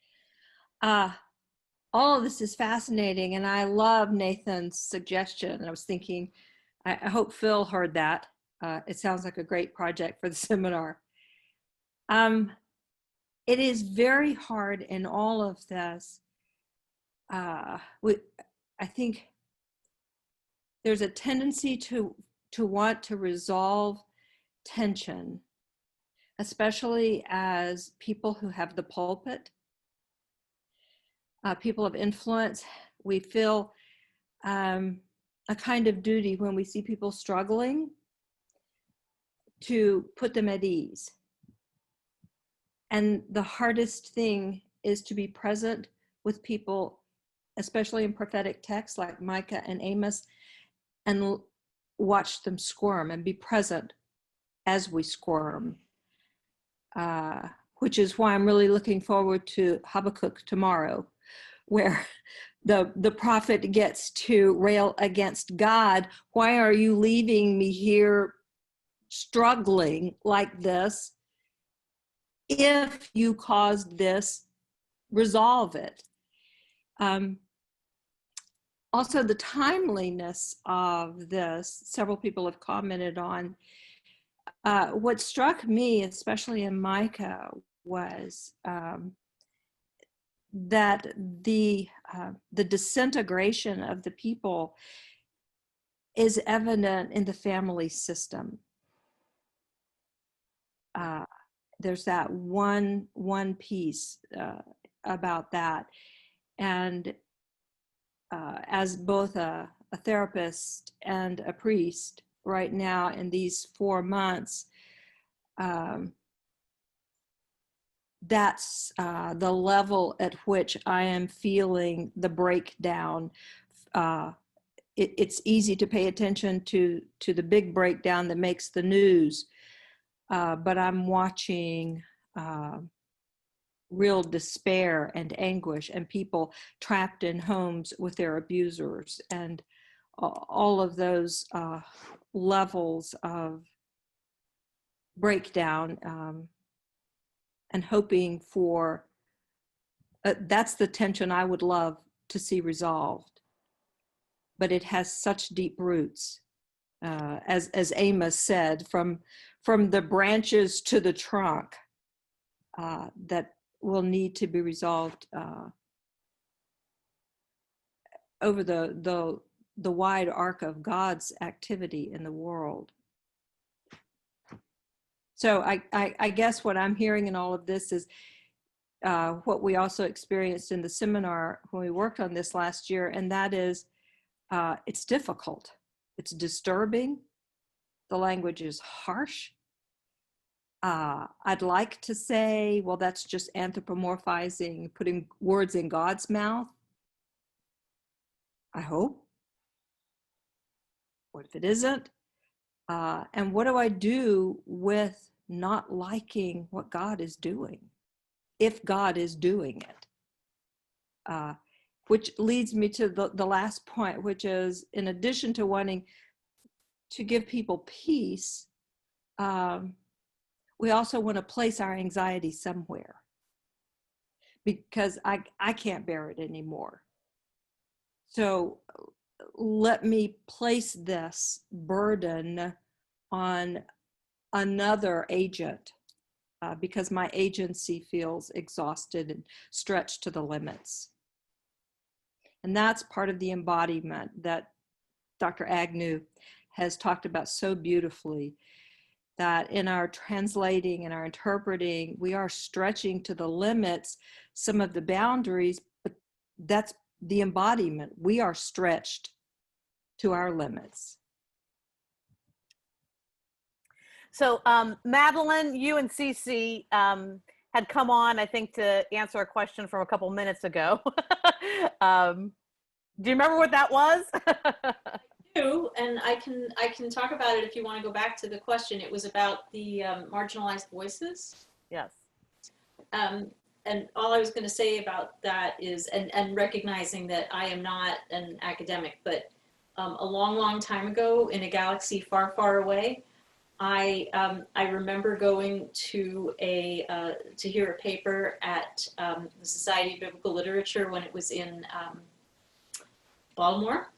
All of this is fascinating, and I love Nathan's suggestion. And I was thinking, I hope Phil heard that. It sounds like a great project for the seminar. It is very hard in all of this. I think there's a tendency to want to resolve tension, especially as people who have the pulpit, people of influence. We feel a kind of duty when we see people struggling to put them at ease. And the hardest thing is to be present with people, especially in prophetic texts like Micah and Amos, and watch them squirm and be present as we squirm, which is why I'm really looking forward to Habakkuk tomorrow, where the prophet gets to rail against God. Why are you leaving me here struggling like this? If you caused this, resolve it. Also, the timeliness of this, several people have commented on. What struck me, especially in Micah, was that the disintegration of the people is evident in the family system. There's that one piece about that. And as both a therapist and a priest right now in these 4 months, that's the level at which I am feeling the breakdown. It's easy to pay attention to the big breakdown that makes the news, but I'm watching real despair and anguish, and people trapped in homes with their abusers, and all of those levels of breakdown, and hoping for that's the tension I would love to see resolved, but it has such deep roots, as Amos said, from the branches to the trunk, that will need to be resolved over the wide arc of God's activity in the world. So I guess what I'm hearing in all of this is what we also experienced in the seminar when we worked on this last year, and that is it's difficult. It's disturbing. The language is harsh. I'd like to say, well, that's just anthropomorphizing, putting words in God's mouth. I hope. What if it isn't? And what do I do with not liking what God is doing, if God is doing it? Which leads me to the last point, which is, in addition to wanting to give people peace, we also want to place our anxiety somewhere, because I can't bear it anymore. So let me place this burden on another agent, because my agency feels exhausted and stretched to the limits. And that's part of the embodiment that Dr. Agnew has talked about so beautifully, that in our translating and our interpreting, we are stretching to the limits some of the boundaries, but that's the embodiment. We are stretched to our limits. So Madeline, you and Cece had come on, I think, to answer a question from a couple minutes ago. Do you remember what that was? And I can talk about it if you want to go back to the question. It was about the marginalized voices. Yes. And all I was going to say about that is, and recognizing that I am not an academic, but a long, long time ago in a galaxy far, far away, I remember going to hear a paper at the Society of Biblical Literature when it was in Baltimore.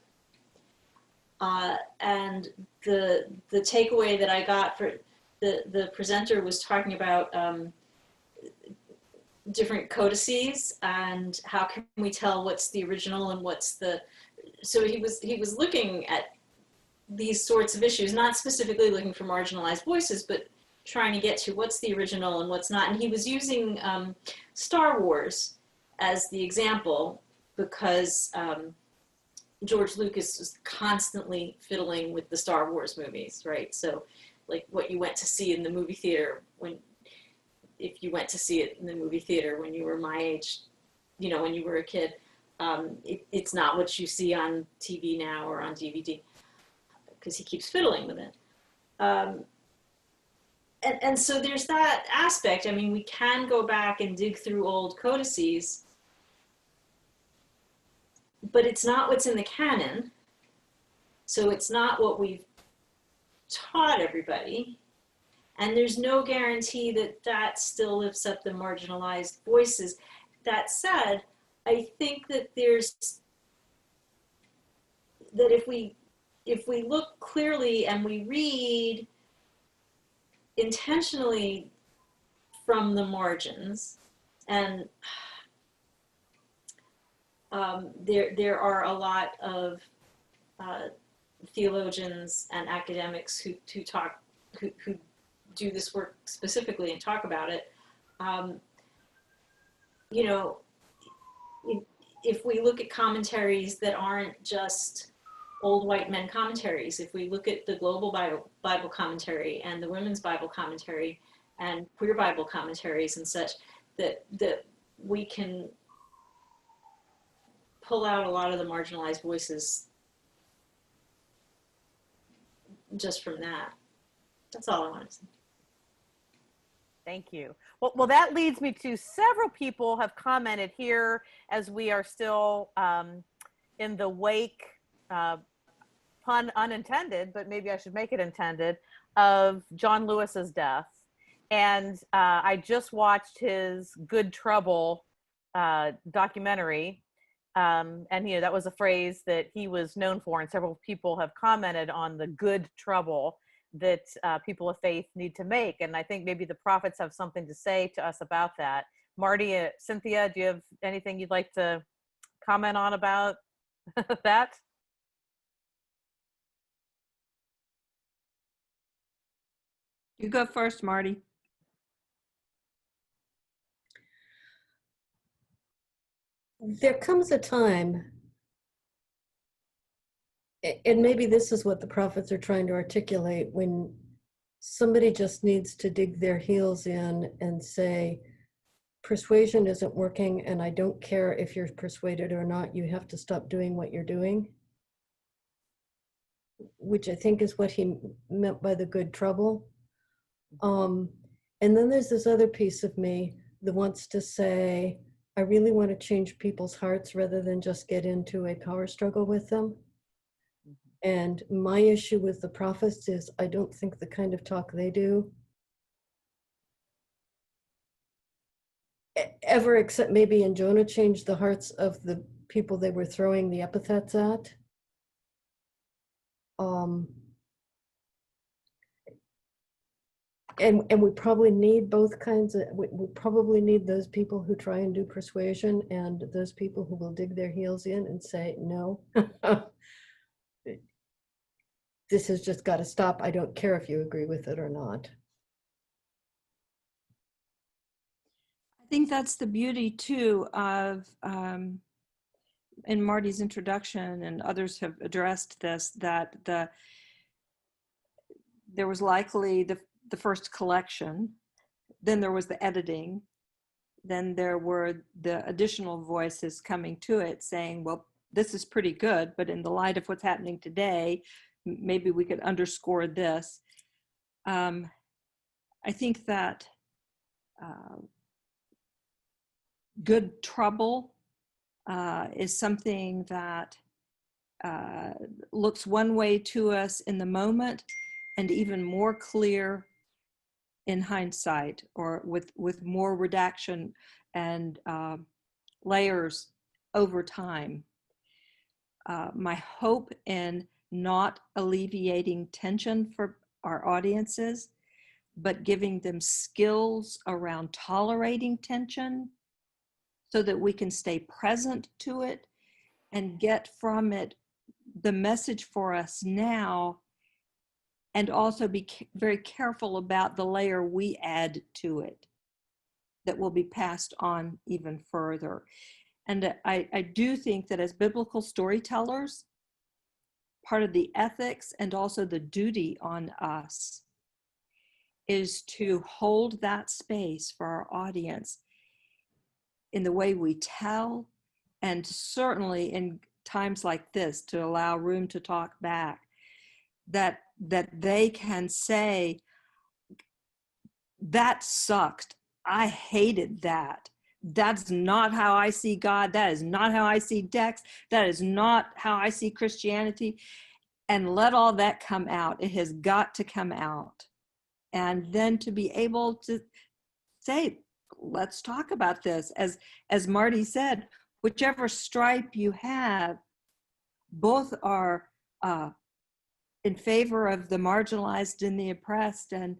And the takeaway that I got for the presenter was talking about different codices and how can we tell what's the original and what's the, so he was looking at these sorts of issues, not specifically looking for marginalized voices, but trying to get to what's the original and what's not. And he was using Star Wars as the example because George Lucas was constantly fiddling with the Star Wars movies, right? So like what you went to see in the movie theater if you went to see it in the movie theater when you were my age, when you were a kid, it's not what you see on TV now or on DVD, because he keeps fiddling with it. And so there's that aspect. I mean, we can go back and dig through old codices, but it's not what's in the canon. So it's not what we've taught everybody. And there's no guarantee that that still lifts up the marginalized voices. That said, I think that if we look clearly and we read intentionally from the margins, and there are a lot of theologians and academics who do this work specifically and talk about it. If we look at commentaries that aren't just old white men commentaries, if we look at the global Bible commentary and the women's Bible commentary and queer Bible commentaries and such, that we can pull out a lot of the marginalized voices just from that. That's all I want to say. Thank you. Well, that leads me to several people have commented here as we are still in the wake, pun unintended, but maybe I should make it intended, of John Lewis's death. And I just watched his Good Trouble documentary. And that was a phrase that he was known for, and several people have commented on the good trouble that people of faith need to make. And I think maybe the prophets have something to say to us about that. Marty, Cynthia, do you have anything you'd like to comment on about that? You go first, Marty. There comes a time, and maybe this is what the prophets are trying to articulate, when somebody just needs to dig their heels in and say, persuasion isn't working, and I don't care if you're persuaded or not, you have to stop doing what you're doing, which I think is what he meant by the good trouble. And then there's this other piece of me that wants to say, I really want to change people's hearts rather than just get into a power struggle with them. And my issue with the prophets is I don't think the kind of talk they do ever, except maybe in Jonah, changed the hearts of the people they were throwing the epithets at. And we probably need both kinds of, we probably need those people who try and do persuasion and those people who will dig their heels in and say, no, this has just got to stop. I don't care if you agree with it or not. I think that's the beauty too of, in Marty's introduction, and others have addressed this, that there was likely the first collection, then there was the editing, then there were the additional voices coming to it saying, well, this is pretty good, but in the light of what's happening today, maybe we could underscore this. I think that good trouble is something that looks one way to us in the moment and even more clear in hindsight, or with more redaction and layers over time. My hope in not alleviating tension for our audiences, but giving them skills around tolerating tension so that we can stay present to it and get from it the message for us now, and also be very careful about the layer we add to it that will be passed on even further. And I do think that as biblical storytellers, part of the ethics and also the duty on us is to hold that space for our audience in the way we tell, and certainly in times like this to allow room to talk back, that they can say, that sucked. I hated that. That's not how I see God. That is not how I see Dex. That is not how I see Christianity. And let all that come out. It has got to come out. And then to be able to say, let's talk about this. As Marty said, whichever stripe you have, both are in favor of the marginalized and the oppressed, and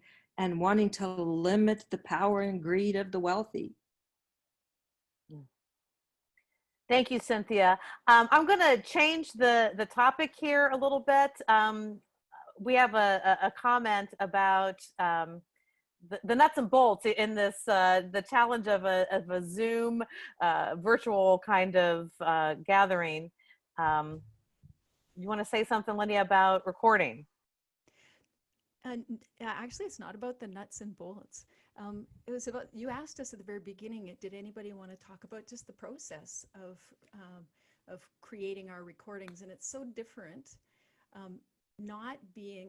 wanting to limit the power and greed of the wealthy. Thank you, Cynthia. I'm going to change the topic here a little bit. We have a comment about the nuts and bolts in this, the challenge of a Zoom virtual kind of gathering. You want to say something, Lydia, about recording? Actually, it's not about the nuts and bolts. It was about, you asked us at the very beginning, did anybody want to talk about just the process of creating our recordings? And it's so different,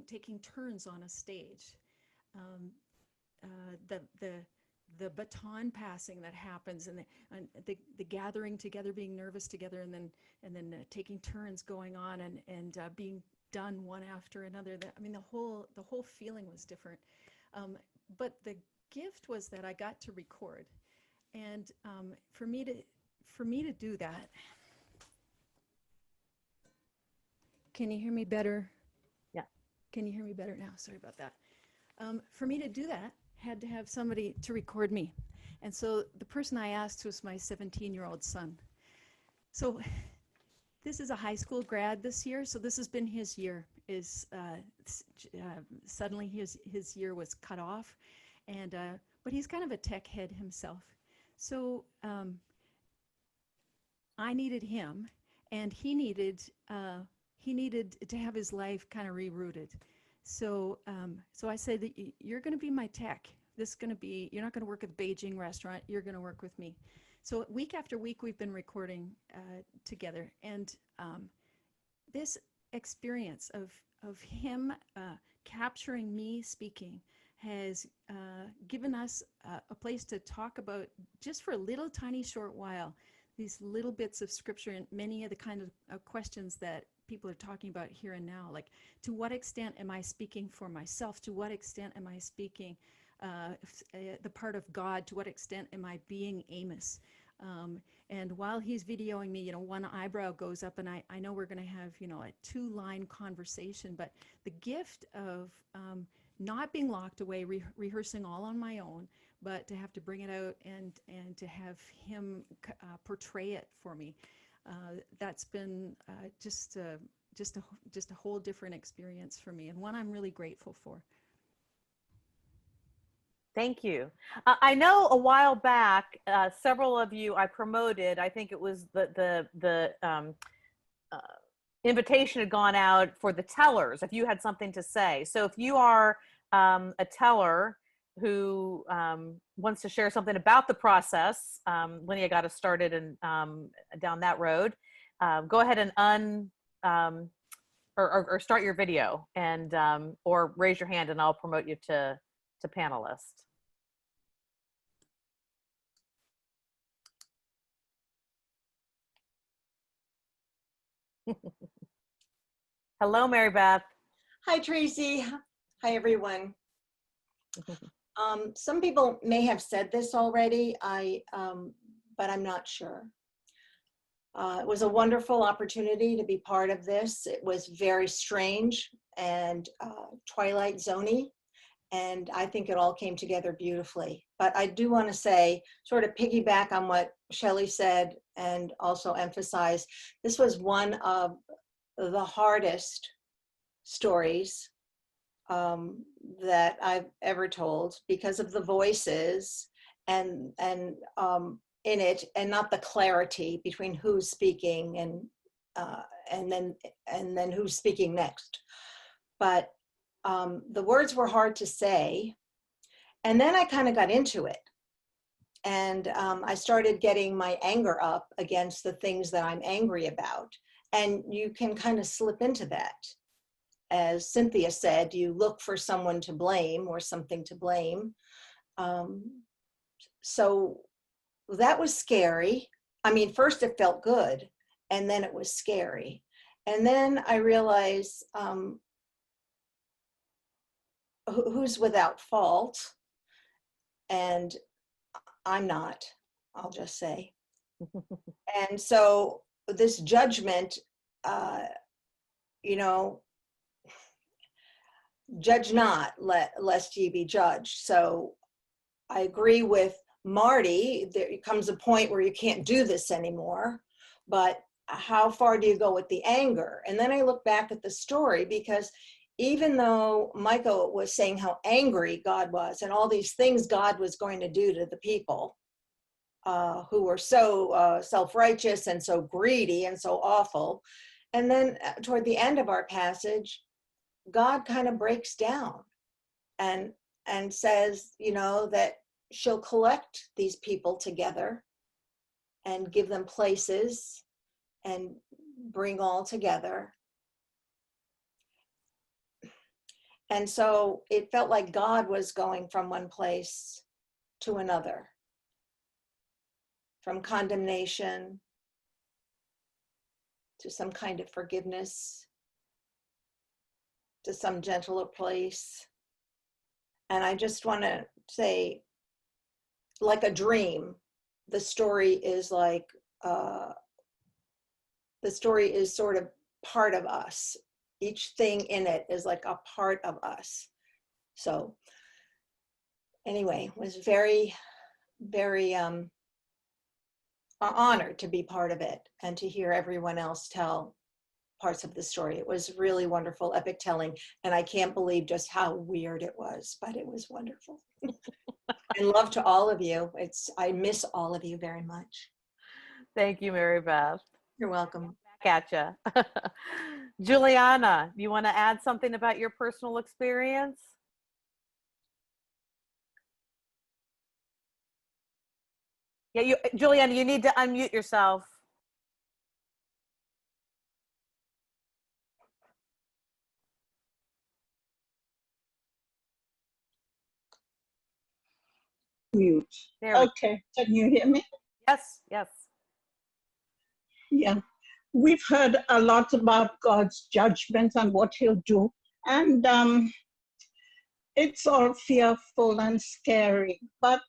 taking turns on a stage. the baton passing that happens, and the gathering together, being nervous together, and then taking turns going on and being done one after another. I mean, the whole feeling was different. But the gift was that I got to record, and for me to do that. Can you hear me better? Yeah. Can you hear me better now? Sorry about that. For me to do that, had to have somebody to record me. And so the person I asked was my 17-year-old son. So this is a high school grad this year, so this has been his year. Suddenly his year was cut off, but he's kind of a tech head himself. So I needed him, and he needed to have his life kind of rerouted. So I said that you're going to be my tech. You're not going to work at the Beijing restaurant. You're going to work with me. So week after week, we've been recording together. And this experience of him capturing me speaking has given us a place to talk about, just for a little tiny short while, these little bits of scripture and many of the kind of questions that people are talking about here and now. Like, to what extent am I speaking for myself? To what extent am I speaking the part of God? To what extent am I being Amos? And while he's videoing me, one eyebrow goes up, and I know we're going to have, a 2-line conversation, but the gift of not being locked away, rehearsing all on my own, but to have to bring it out and to have him portray it for me, that's been just a whole different experience for me, and one I'm really grateful for. Thank you. I know a while back, several of you I promoted. I think it was the invitation had gone out for the tellers, if you had something to say. So if you are a teller who wants to share something about the process, Linnea got us started and down that road, go ahead and or start your video, and or raise your hand, and I'll promote you to panelist. Hello, Mary Beth. Hi, Tracy. Hi, everyone. Some people may have said this already, but I'm not sure. It was a wonderful opportunity to be part of this. It was very strange and Twilight Zone-y, and I think it all came together beautifully. But I do want to say, sort of piggyback on what Shelley said, and also emphasize, this was one of the hardest stories that I've ever told, because of the voices and in it, and not the clarity between who's speaking and then who's speaking next. But the words were hard to say, and then I kind of got into it, and I started getting my anger up against the things that I'm angry about, and you can kind of slip into that. As Cynthia said, you look for someone to blame or something to blame. So that was scary. I mean, first it felt good, and then it was scary. And then I realized who's without fault, and I'm not, I'll just say. And so this judgment, judge not, lest ye be judged. So I agree with Marty. There comes a point where you can't do this anymore, but how far do you go with the anger? And then I look back at the story, because even though Micah was saying how angry God was and all these things God was going to do to the people who were so self-righteous and so greedy and so awful, and then toward the end of our passage, God kind of breaks down and says, that she'll collect these people together and give them places and bring all together. And so it felt like God was going from one place to another, from condemnation to some kind of forgiveness, to some gentler place. And I just want to say, like a dream, the story is like, the story is sort of part of us. Each thing in it is like a part of us. So anyway, it was very, very honored to be part of it and to hear everyone else tell parts of the story. It was really wonderful, epic telling, and I can't believe just how weird it was, but it was wonderful. And love to all of you. I miss all of you very much. Thank you, Mary Beth. You're welcome. Back at you. Juliana, you want to add something about your personal experience? Yeah, Juliana, you need to unmute yourself. Mute. Okay, can you hear me? Yes, yes. Yeah, we've heard a lot about God's judgment and what he'll do. And it's all fearful and scary, but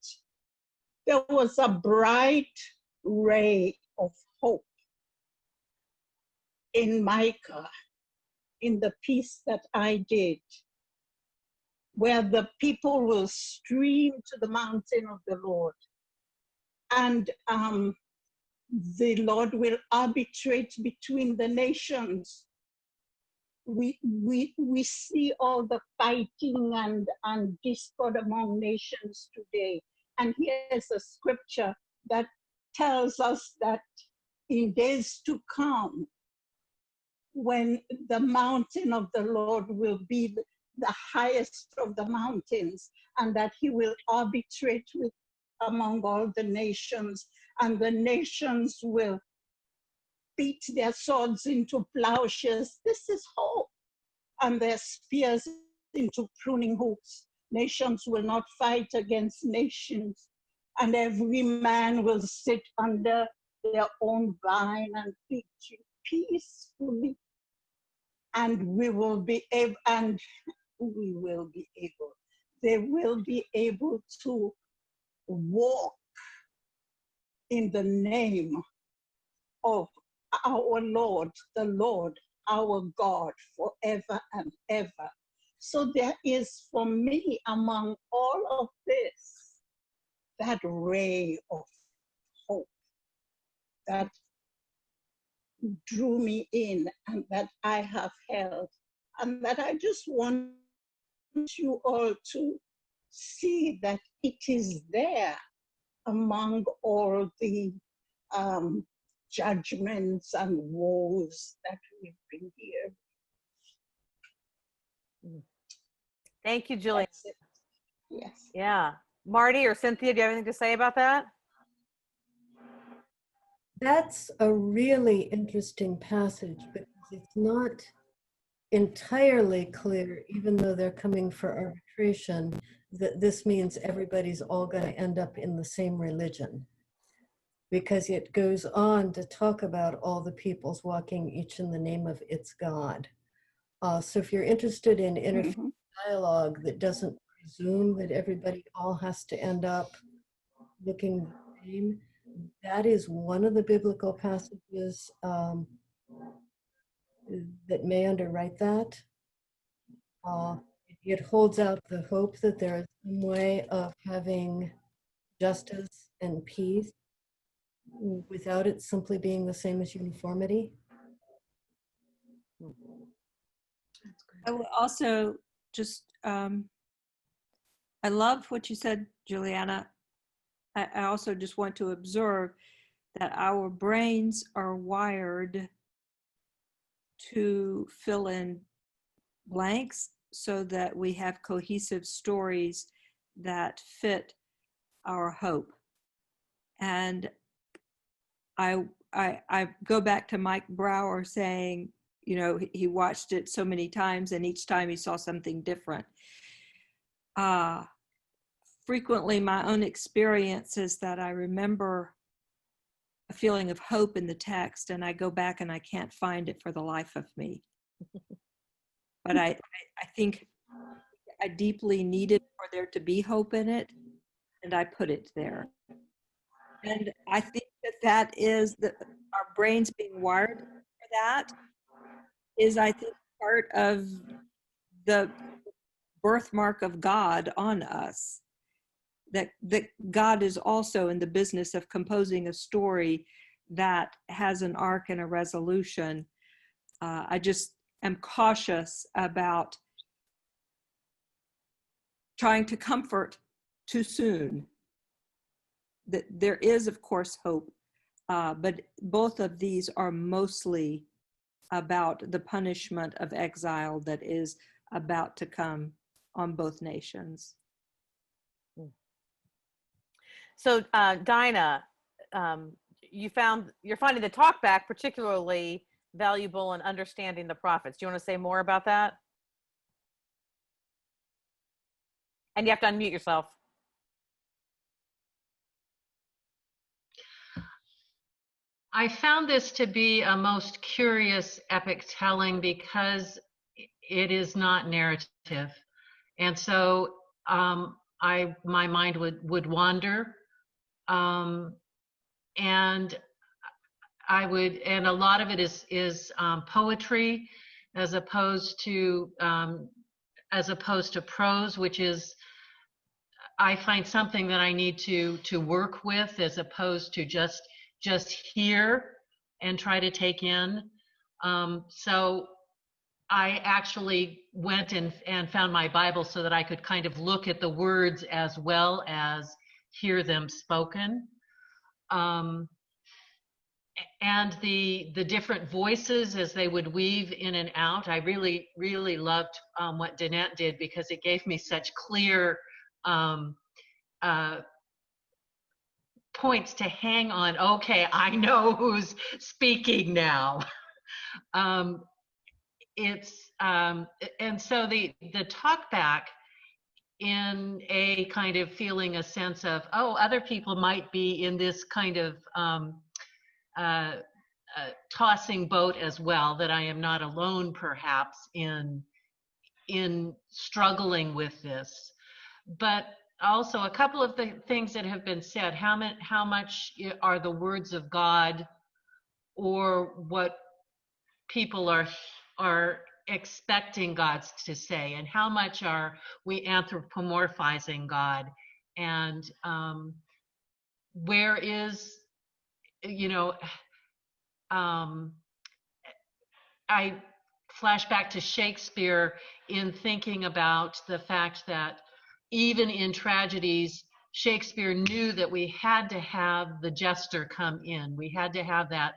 there was a bright ray of hope in Micah, in the piece that I did, where the people will stream to the mountain of the Lord. And the Lord will arbitrate between the nations. We see all the fighting and discord among nations today. And here's a scripture that tells us that in days to come, when the mountain of the Lord will be the highest of the mountains, and that he will arbitrate among all the nations, and the nations will beat their swords into plowshares. This is hope. And their spears into pruning hooks. Nations will not fight against nations, and every man will sit under their own vine and fig tree peacefully. And they will be able to walk in the name of our Lord, the Lord, our God, forever and ever. So there is, for me, among all of this, that ray of hope that drew me in and that I have held, and that I just want you all to see that it is there among all the judgments and woes that we've been hearing. Thank you, Juliana. Yes. Yeah. Marty or Cynthia, do you have anything to say about that? That's a really interesting passage because it's not entirely clear, even though they're coming for arbitration, that this means everybody's all going to end up in the same religion. Because it goes on to talk about all the peoples walking each in the name of its God. So if you're interested in interfaith dialogue that doesn't presume that everybody all has to end up looking the same, that is one of the biblical passages that may underwrite that. It holds out the hope that there is some way of having justice and peace without it simply being the same as uniformity. I will also just, I love what you said, Juliana. I also just want to observe that our brains are wired to fill in blanks so that we have cohesive stories that fit our hope. And I go back to Mike Brower saying, You know, he watched it so many times, and each time he saw something different. Frequently, my own experience is that I remember a feeling of hope in the text, and I go back and I can't find it for the life of me. But I think I deeply needed for there to be hope in it, and I put it there. And I think that is our brains being wired for that is, I think, part of the birthmark of God on us. That God is also in the business of composing a story that has an arc and a resolution. I just am cautious about trying to comfort too soon. That there is, of course, hope, but both of these are mostly about the punishment of exile that is about to come on both nations. So, Dinah, you're finding the talkback particularly valuable in understanding the prophets. Do you want to say more about that? And you have to unmute yourself. I found this to be a most curious epic telling because it is not narrative. And so my mind would wander. And a lot of it is poetry as opposed to prose, which is, I find something that I need to work with as opposed to just hear and try to take in. So I actually went and found my Bible so that I could kind of look at the words as well as hear them spoken. And the different voices as they would weave in and out. I really, really loved what Danette did because it gave me such clear points to hang on. Okay, I know who's speaking now. And so the talk back in a kind of feeling a sense of, oh, other people might be in this kind of tossing boat as well, that I am not alone perhaps in struggling with this. But also a couple of the things that have been said, how much are the words of God or what people are expecting God to say, and how much are we anthropomorphizing God, and where is, I flash back to Shakespeare in thinking about the fact that even in tragedies, Shakespeare knew that we had to have the jester come in. We had to have that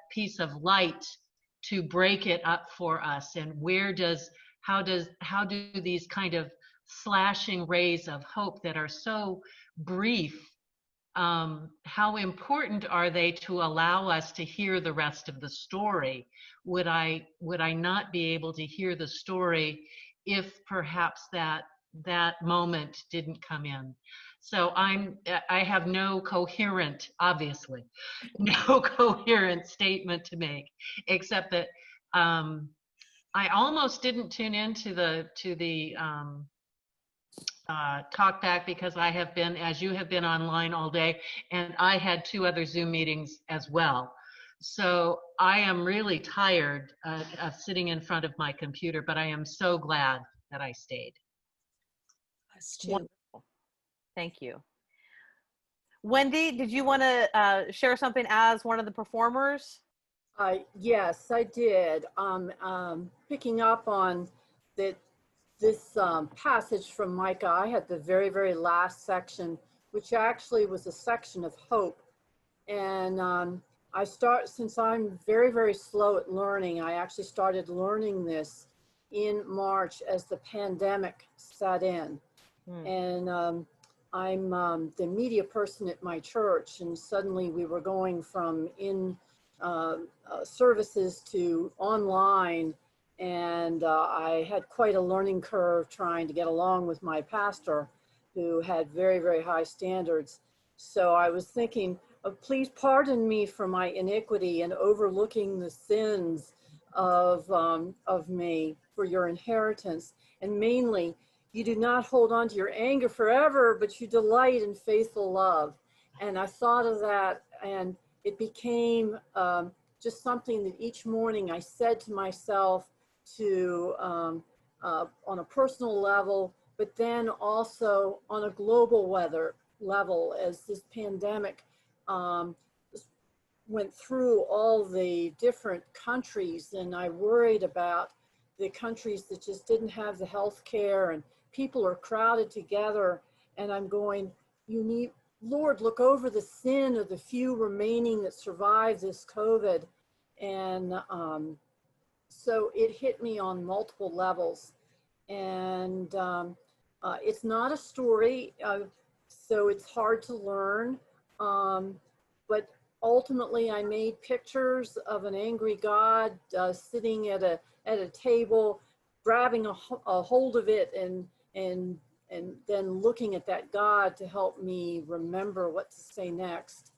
piece of light to break it up for us. And how do these kind of flashing rays of hope that are so brief, how important are they to allow us to hear the rest of the story? Would I not be able to hear the story if perhaps that moment didn't come in? So I have no coherent statement to make, except that I almost didn't tune into the talk back because I have been, as you have been, online all day, and I had 2 other Zoom meetings as well. So I am really tired of sitting in front of my computer, but I am so glad that I stayed. Us too. Wonderful. Thank you. Wendy, did you want to share something as one of the performers? Yes, I did. Picking up on this passage from Micah, I had the very, very last section, which actually was a section of hope. And since I'm very, very slow at learning, I actually started learning this in March as the pandemic set in. And I'm the media person at my church, and suddenly we were going from in services to online, and I had quite a learning curve trying to get along with my pastor, who had very, very high standards. So I was thinking, please pardon me for my iniquity and overlooking the sins of me for your inheritance. And mainly, you do not hold on to your anger forever, but you delight in faithful love. And I thought of that, and it became just something that each morning I said to myself to on a personal level, but then also on a global level as this pandemic went through all the different countries, and I worried about the countries that just didn't have the health care, and people are crowded together, and I'm going, you need, Lord, look over the sin of the few remaining that survived this COVID. And so it hit me on multiple levels. And it's not a story, so it's hard to learn. But ultimately, I made pictures of an angry God sitting at a table, grabbing a hold of it, and then looking at that God to help me remember what to say next.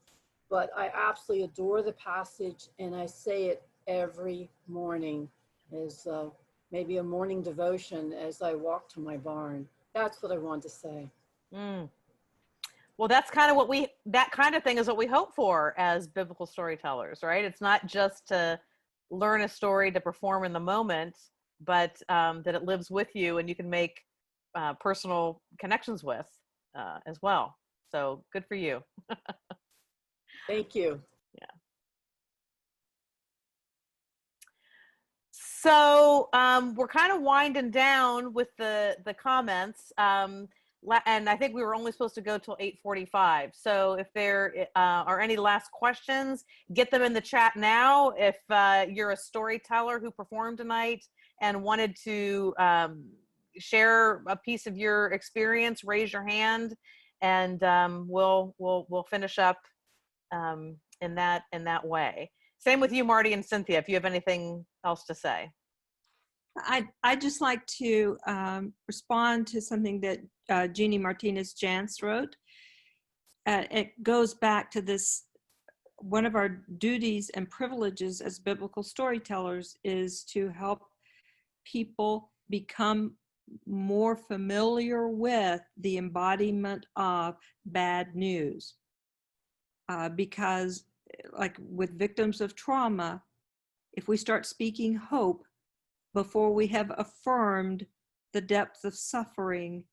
But I absolutely adore the passage, and I say it every morning as maybe a morning devotion as I walk to my barn. That's what I want to say. Well, that's kind of that kind of thing is what we hope for as biblical storytellers, right? It's not just to learn a story to perform in the moment, but that it lives with you and you can make personal connections with as well. So good for you. Thank you. Yeah. So we're kind of winding down with the comments. And I think we were only supposed to go till 8:45. So if there are any last questions, get them in the chat now. If you're a storyteller who performed tonight and wanted to share a piece of your experience, raise your hand, and we'll finish up in that way. Same with you, Marty and Cynthia, if you have anything else to say. I'd just like to respond to something that Jeannie Martinez-Jantz wrote. It goes back to this, one of our duties and privileges as biblical storytellers is to help people become more familiar with the embodiment of bad news. Because like with victims of trauma, if we start speaking hope before we have affirmed the depth of suffering,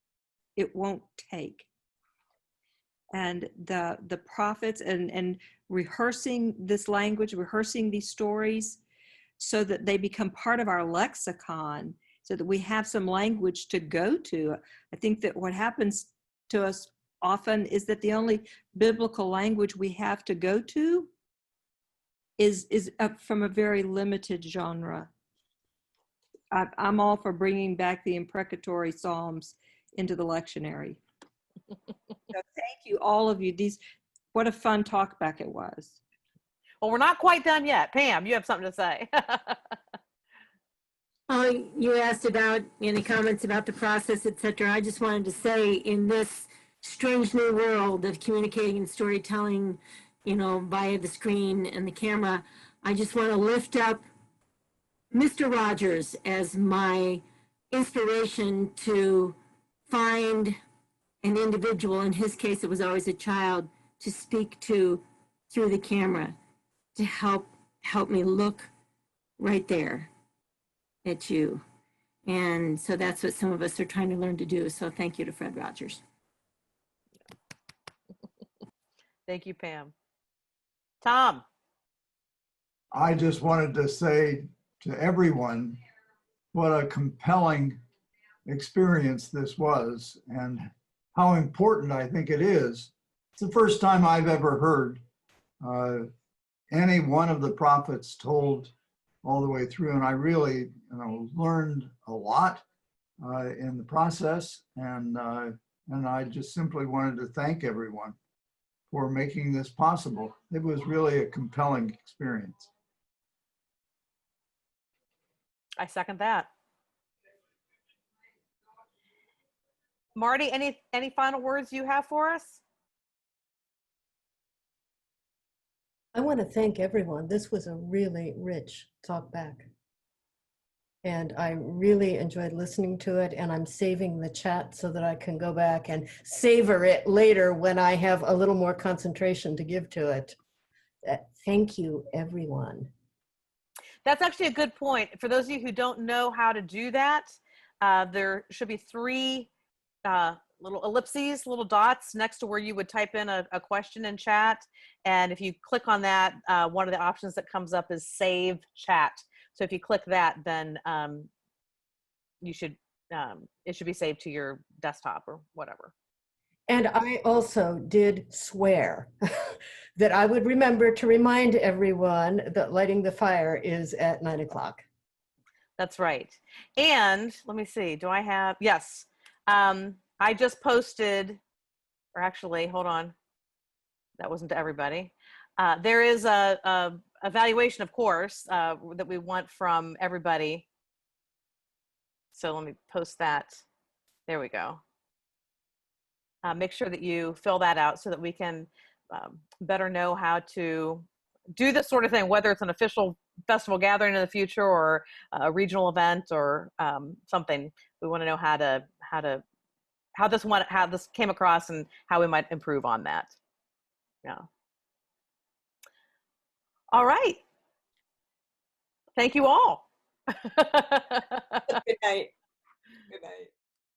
it won't take. And the prophets and rehearsing this language, rehearsing these stories so that they become part of our lexicon, so that we have some language to go to. I think that what happens to us often is that the only biblical language we have to go to is from a very limited genre. I'm all for bringing back the imprecatory Psalms into the lectionary. So thank you, all of you. What a fun talk back it was. Well, we're not quite done yet. Pam, you have something to say. You asked about any comments about the process, etc. I just wanted to say, in this strange new world of communicating and storytelling, via the screen and the camera, I just want to lift up Mr. Rogers as my inspiration to find an individual, in his case it was always a child, to speak to through the camera, to help me look right there at you. And so that's what some of us are trying to learn to do. So thank you to Fred Rogers. Thank you, Pam. Tom. I just wanted to say to everyone what a compelling experience this was and how important I think it is. It's the first time I've ever heard any one of the prophets told all the way through, and I really learned a lot in the process, and I just simply wanted to thank everyone for making this possible. It was really a compelling experience. I second that. Marty, any final words you have for us? I want to thank everyone. This was a really rich talk back. And I really enjoyed listening to it, and I'm saving the chat so that I can go back and savor it later when I have a little more concentration to give to it. Thank you, everyone. That's actually a good point. For those of you who don't know how to do that, there should be 3 little ellipses, little dots next to where you would type in a question in chat. And if you click on that, one of the options that comes up is Save Chat. So if you click that, then you should it should be saved to your desktop or whatever. And I also did swear that I would remember to remind everyone that lighting the fire is at 9 o'clock. That's right. And let me see, do I have, yes. I just posted, or actually, hold on. That wasn't to everybody. There is a evaluation, of course, that we want from everybody. So let me post that. There we go. Make sure that you fill that out so that we can better know how to do this sort of thing, whether it's an official festival gathering in the future or a regional event or something. We want to know how this came across and how we might improve on that. Yeah. All right. Thank you all. Good night. Good night.